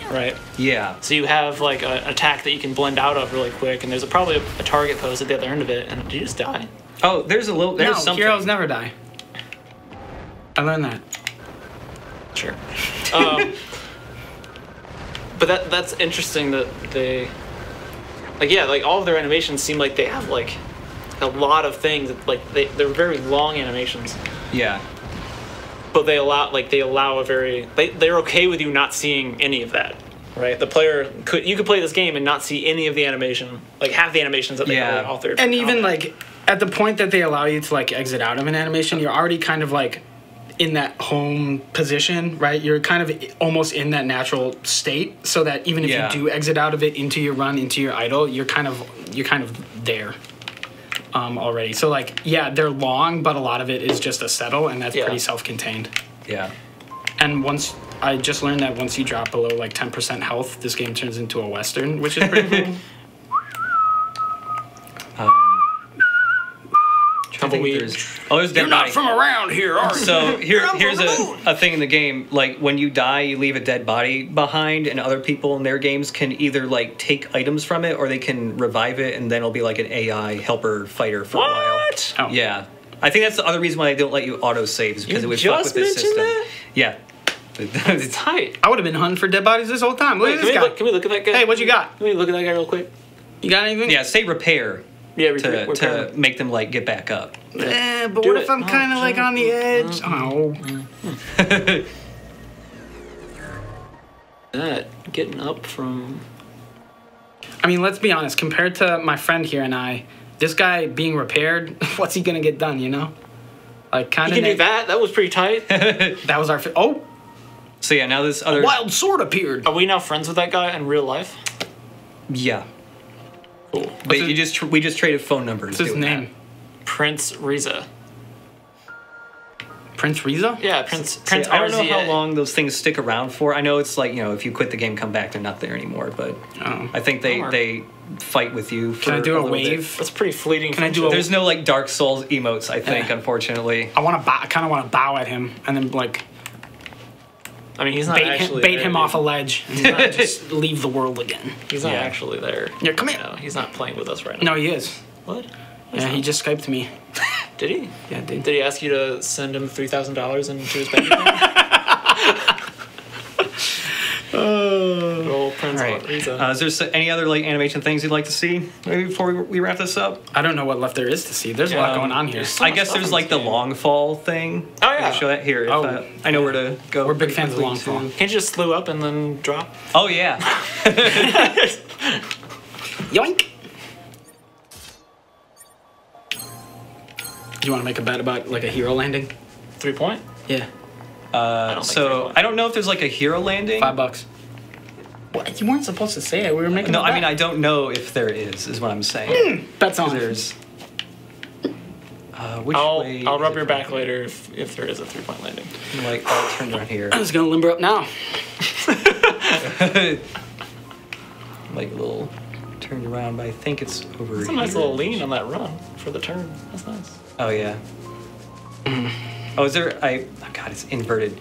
right? Yeah. So you have like an attack that you can blend out of really quick, and there's probably a target pose at the other end of it, and do you just die? Oh, there's something. Heroes never die. I learned that. Sure. But that's interesting that they. Like, yeah, like all of their animations seem like they have like a lot of things. Like they're very long animations. Yeah. But they allow a very they're okay with you not seeing any of that, right? The player you could play this game and not see any of the animation, like half the animations that they authored. And even like at the point that they allow you to like exit out of an animation, you're already kind of like in that home position, right? You're kind of almost in that natural state, so that even if you do exit out of it into your run, into your idle, you're kind of there already. So like, yeah, they're long, but a lot of it is just a settle, and that's pretty self-contained. Yeah. And I just learned that once you drop below like 10% health, this game turns into a Western, which is pretty cool. couple weeks. There's dead You're not body. from around here, are you? So here's a thing in the game. Like when you die, you leave a dead body behind, and other people in their games can either like take items from it, or they can revive it, and then it'll be like an AI helper fighter for a while. Oh. Yeah, I think that's the other reason why they don't let you auto saves because it would fuck with this system. Yeah. It's tight. I would have been hunting for dead bodies this whole time. Look at this guy. Can we look at that guy? Hey, what you got? Can we look at that guy real quick? You got anything? Yeah, say repair. Yeah, to make them like get back up. But what if I'm kind of like on the edge? Oh. That getting up from. I mean, let's be honest. Compared to my friend here and I, this guy being repaired, what's he gonna get done? You know, like kind of. You can do that. That was pretty tight. That was our. So yeah, now this other a wild sword appeared. Are we now friends with that guy in real life? Yeah. Cool. But we just traded phone numbers. What's his name? That. Prince Riza. Prince Riza? Yeah, Prince I don't know how long those things stick around for. I know it's like, you know, if you quit the game, come back, they're not there anymore. But I think they fight with you. Can I do a wave? That's pretty fleeting. Can I do? There's no like Dark Souls emotes. I think, unfortunately. I kind of want to bow at him and then like. I mean, he's not actually bait him off a ledge and just leave the world again. He's not actually there. Yeah, come here. No, he's not playing with us right now. No, he is. What? Yeah, he just Skyped me. Did he? Yeah, did he ask you to send him $3,000 into his bank account? Roll Prince Riza. Is there any other like animation things you'd like to see maybe before we wrap this up? I don't know what left there is to see. There's a lot going on here. I guess there's like the long fall thing. Oh yeah. Show that here. I know where to go. We're big fans of long fall. Can't you just slew up and then drop? Oh yeah. Yoink. Do you want to make a bet about like a hero landing? 3 point? Yeah. I don't know if there's like a hero landing. $5. What? You weren't supposed to say it. We were making. No, I mean I don't know if there is what I'm saying. Bets on. There's. I'll rub your back later if there is a 3 point landing. Like I'll turn around here. I'm just gonna limber up now. Like a little turned around, but I think it's over here. That's a nice little lean on that run for the turn. That's nice. Oh yeah. Oh, is there? Oh God, it's inverted.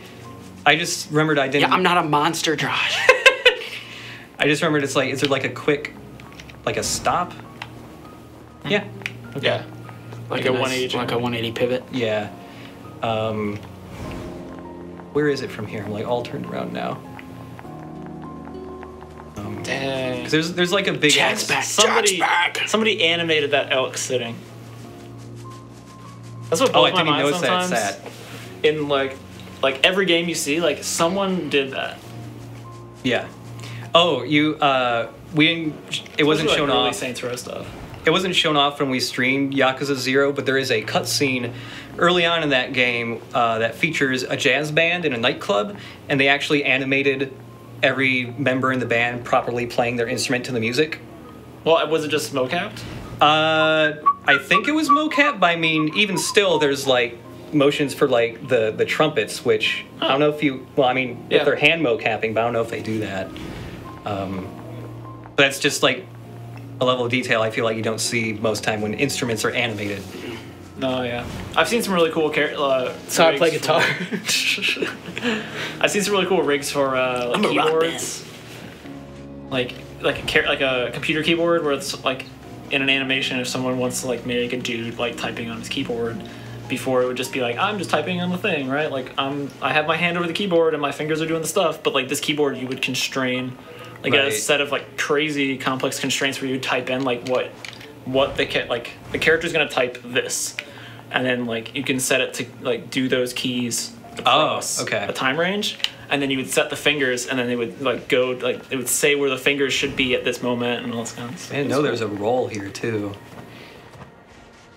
I just remembered I didn't. Yeah, I'm not a monster, Josh. I just remembered it's like, is there like a quick, like a stop? Yeah. Okay. Yeah. Like a 180. Like a 180 pivot. Yeah. Where is it from here? I'm like all turned around now. Dang. 'Cause there's like a big. Jack's back. Jack's back. Somebody animated that elk sitting. That's what blows my mind sometimes. That. In like every game you see, like someone did that. Yeah. Oh, we didn't. It wasn't shown off. Saints Row stuff. It wasn't shown off when we streamed Yakuza 0, but there is a cutscene early on in that game that features a jazz band in a nightclub, and they actually animated every member in the band properly playing their instrument to the music. Well, was it just mocapped? I think it was mocap, but I mean, even still, there's like motions for like the trumpets, which I don't know if you. Well, I mean, if they're hand mocapping, but I don't know if they do that. But that's just like a level of detail I feel like you don't see most time when instruments are animated. No, yeah. I've seen some really cool That's how I play guitar. I've seen some really cool rigs for like keyboards. Like a computer keyboard where it's like in an animation if someone wants to like make a dude like typing on his keyboard. Before it would just be like, I'm just typing on the thing, right? Like I have my hand over the keyboard and my fingers are doing the stuff, but like this keyboard you would constrain like a set of like crazy complex constraints where you would type in like what the character's gonna type this, and then like you can set it to like do those keys across a time range, and then you would set the fingers, and then they would like go like it would say where the fingers should be at this moment and all this kind of stuff. I didn't know there was a roll here too.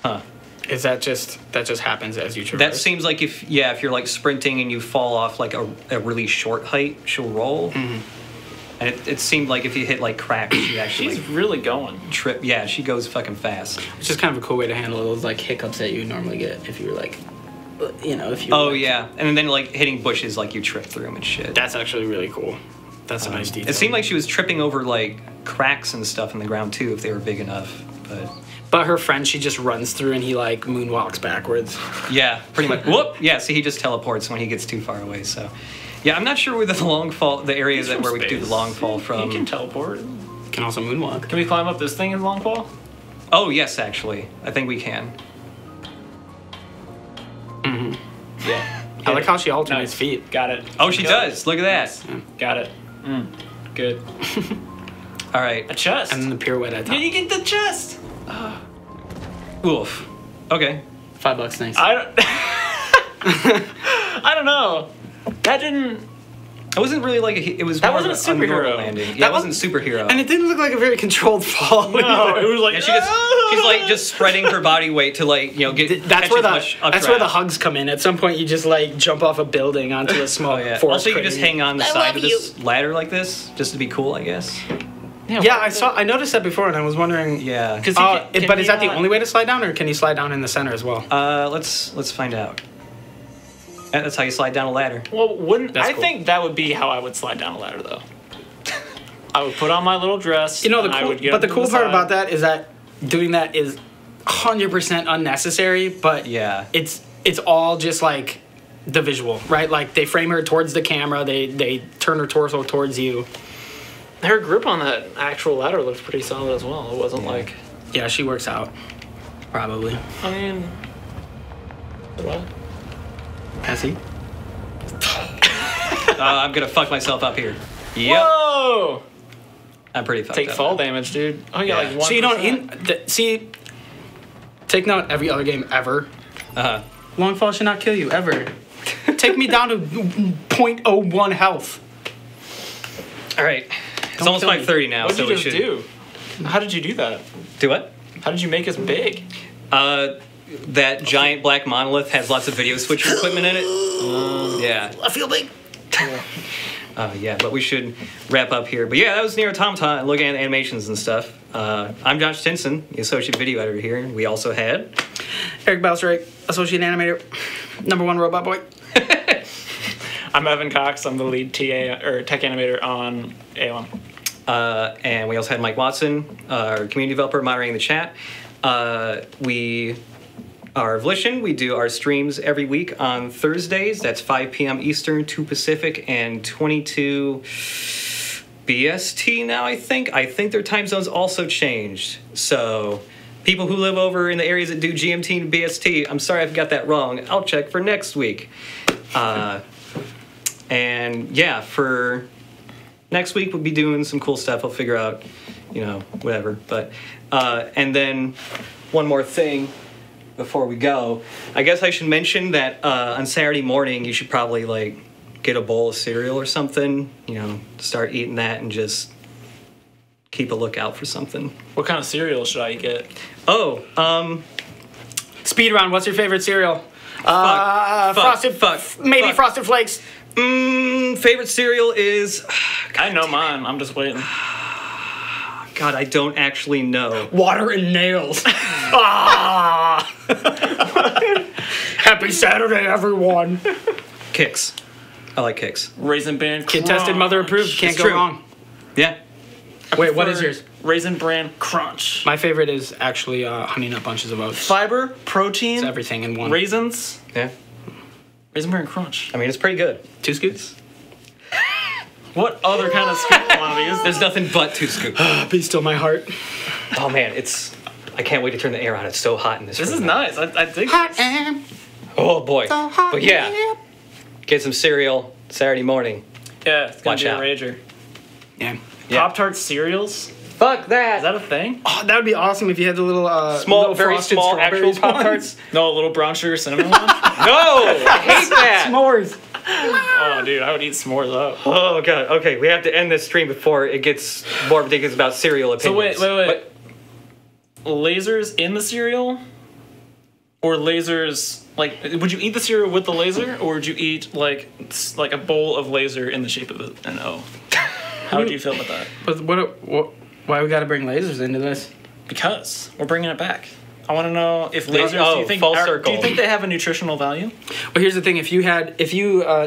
Huh. Is that just happens as you traverse? That seems like if you're like sprinting and you fall off like a really short height, she'll roll. Mm-hmm. And it seemed like if you hit like cracks, she actually she's really going trip. Yeah, she goes fucking fast. It's just kind of a cool way to handle those like hiccups that you normally get if you're like, if you. Oh yeah, and then like hitting bushes like you trip through them and shit. That's actually really cool. That's a nice detail. It seemed like she was tripping over like cracks and stuff in the ground too if they were big enough, but. But her friend, she just runs through and he like moonwalks backwards. Yeah, pretty much. Whoop! Yeah, see, he just teleports when he gets too far away. So, yeah, I'm not sure where the long fall, the area that where we do the long fall from. You can teleport. You can also moonwalk. Can we climb up this thing in long fall? Oh yes, actually, I think we can. Yeah. I like how she alternates feet. Got it. Oh, she does. Look at that. Got it. Good. All right. A chest. And then the pirouette at top. Yeah, you get the chest. Oof. Okay. $5, thanks. I don't know. That didn't. It wasn't really like it was. That more wasn't of a superhero normal landing. Yeah, That it wasn't superhero. And it didn't look like a very controlled fall. No, it was like And she's like just spreading her body weight to like get. That's where catch the hugs come in. At some point, you just like jump off a building onto a small. forest Also, you crane. just hang on the side of this ladder like this, just to be cool, I guess. Yeah, I noticed that before, and I was wondering. Yeah. But is that the only way to slide down, or can you slide down in the center as well? Let's find out. That's how you slide down a ladder. Well, That's cool. think that would be how I would slide down a ladder, though. I would put on my little dress. You know, and I would get but the up to cool part side. about that is that doing that is 100% unnecessary. But Yeah. it's all just like the visual, right? Like they frame her towards the camera, they turn her torso towards you. Her grip on that actual ladder looked pretty solid as well. It wasn't like. Yeah, she works out. Probably. I mean. What? Has he? I'm gonna fuck myself up here. Yep. Whoa! I'm pretty fucked Take up. fall damage, dude. Oh, yeah, like 1%. So you don't see. Take note. Every other game ever. Long fall should not kill you ever. Take me down to 0.01 health. All right. It's almost kill me. 5:30 now, What did so you we just should do? How did you do that? do what? How did you make us big? That giant black monolith has lots of video switcher equipment in it. Yeah. I feel big. Yeah, but we should wrap up here. But yeah, that was NieR Automata, and looking at animations and stuff. I'm Josh Tinson, the associate video editor here. We also had Eric Balistrieri, associate animator, #1 robot boy. I'm Evan Cox. I'm the lead TA or tech animator on AOM. and we also had Mike Watson, our community developer, moderating the chat. We are Volition. We do our streams every week on Thursdays. That's 5 p.m. Eastern, 2 Pacific, and 22 BST now, I think. I think their time zones also changed. So people who live over in the areas that do GMT and BST, I'm sorry if I got that wrong. I'll check for next week. And yeah, for next week we'll be doing some cool stuff. I'll figure out, you know, whatever. But and then one more thing before we go. I guess I should mention that on Saturday morning you should probably like get a bowl of cereal or something. You know, start eating that and just keep a lookout for something. What kind of cereal should I get? Oh, Speed round. What's your favorite cereal? Frosted Frosted Flakes. Favorite cereal is. I know mine. I'm just waiting. God, I don't actually know. Water and nails. Happy Saturday, everyone. Kicks. I like Kicks. Raisin Bran Kid tested, mother approved. Can't go wrong. Yeah. Wait, what is yours? Raisin Bran Crunch. My favorite is actually Honey Nut Bunches of Oats. Fiber, protein, It's everything in one. raisins. Yeah. Raisin Bran Crunch. I mean, it's pretty good. 2 scoops. What other kind of scoop quantity is There's nothing but 2 scoops. Be still my heart. Oh man, it's. I can't wait to turn the air on. It's so hot in this This room. is nice. I think. Oh boy. So hot But yeah, in here. get some cereal Saturday morning. Yeah, it's gonna Watch be out. a rager. Yeah. Yeah. Pop-Tart cereals? Fuck that. Is that a thing? Oh, that would be awesome if you had the little Small, little very frosted small actual strawberries Pop-Tarts. No, a little brown sugar cinnamon one? No, I hate that. S'mores. Oh, dude, I would eat s'mores up. Oh god. Okay, we have to end this stream before it gets more ridiculous about cereal opinions. So wait. Lasers in the cereal? Or lasers, like, would you eat the cereal with the laser? Or would you eat, like a bowl of laser in the shape of an O? How do you feel about that? But why we got to bring lasers into this? Because we're bringing it back. I want to know if lasers. Oh, full circle. Do you think they have a nutritional value? Well, here's the thing: if you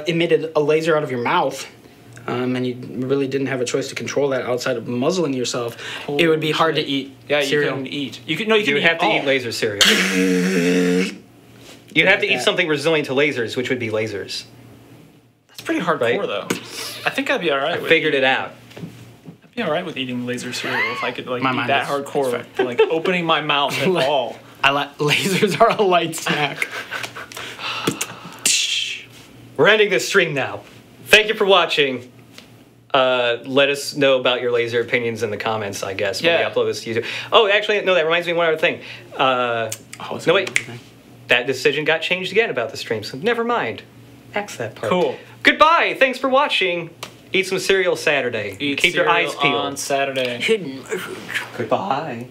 emitted a laser out of your mouth, and you really didn't have a choice to control that outside of muzzling yourself, it would be hard to eat cereal. You can eat. You would have to eat laser cereal. You'd have to eat something resilient to lasers, which would be lasers. That's pretty hardcore, though. I think I'd be all right. I figured it out. I'd be all right with eating laser cereal if I could like My be mind that is hardcore, like opening my mouth at all. Lasers are a light snack. We're ending this stream now. Thank you for watching. Let us know about your laser opinions in the comments, I guess, when we upload this to YouTube. Oh, actually, no, that reminds me of one other thing. No, wait. That decision got changed again about the stream, so never mind. Axe that part. Cool. Goodbye. Thanks for watching. Eat some cereal Saturday. Keep your eyes peeled. On Saturday. Hidden. Goodbye.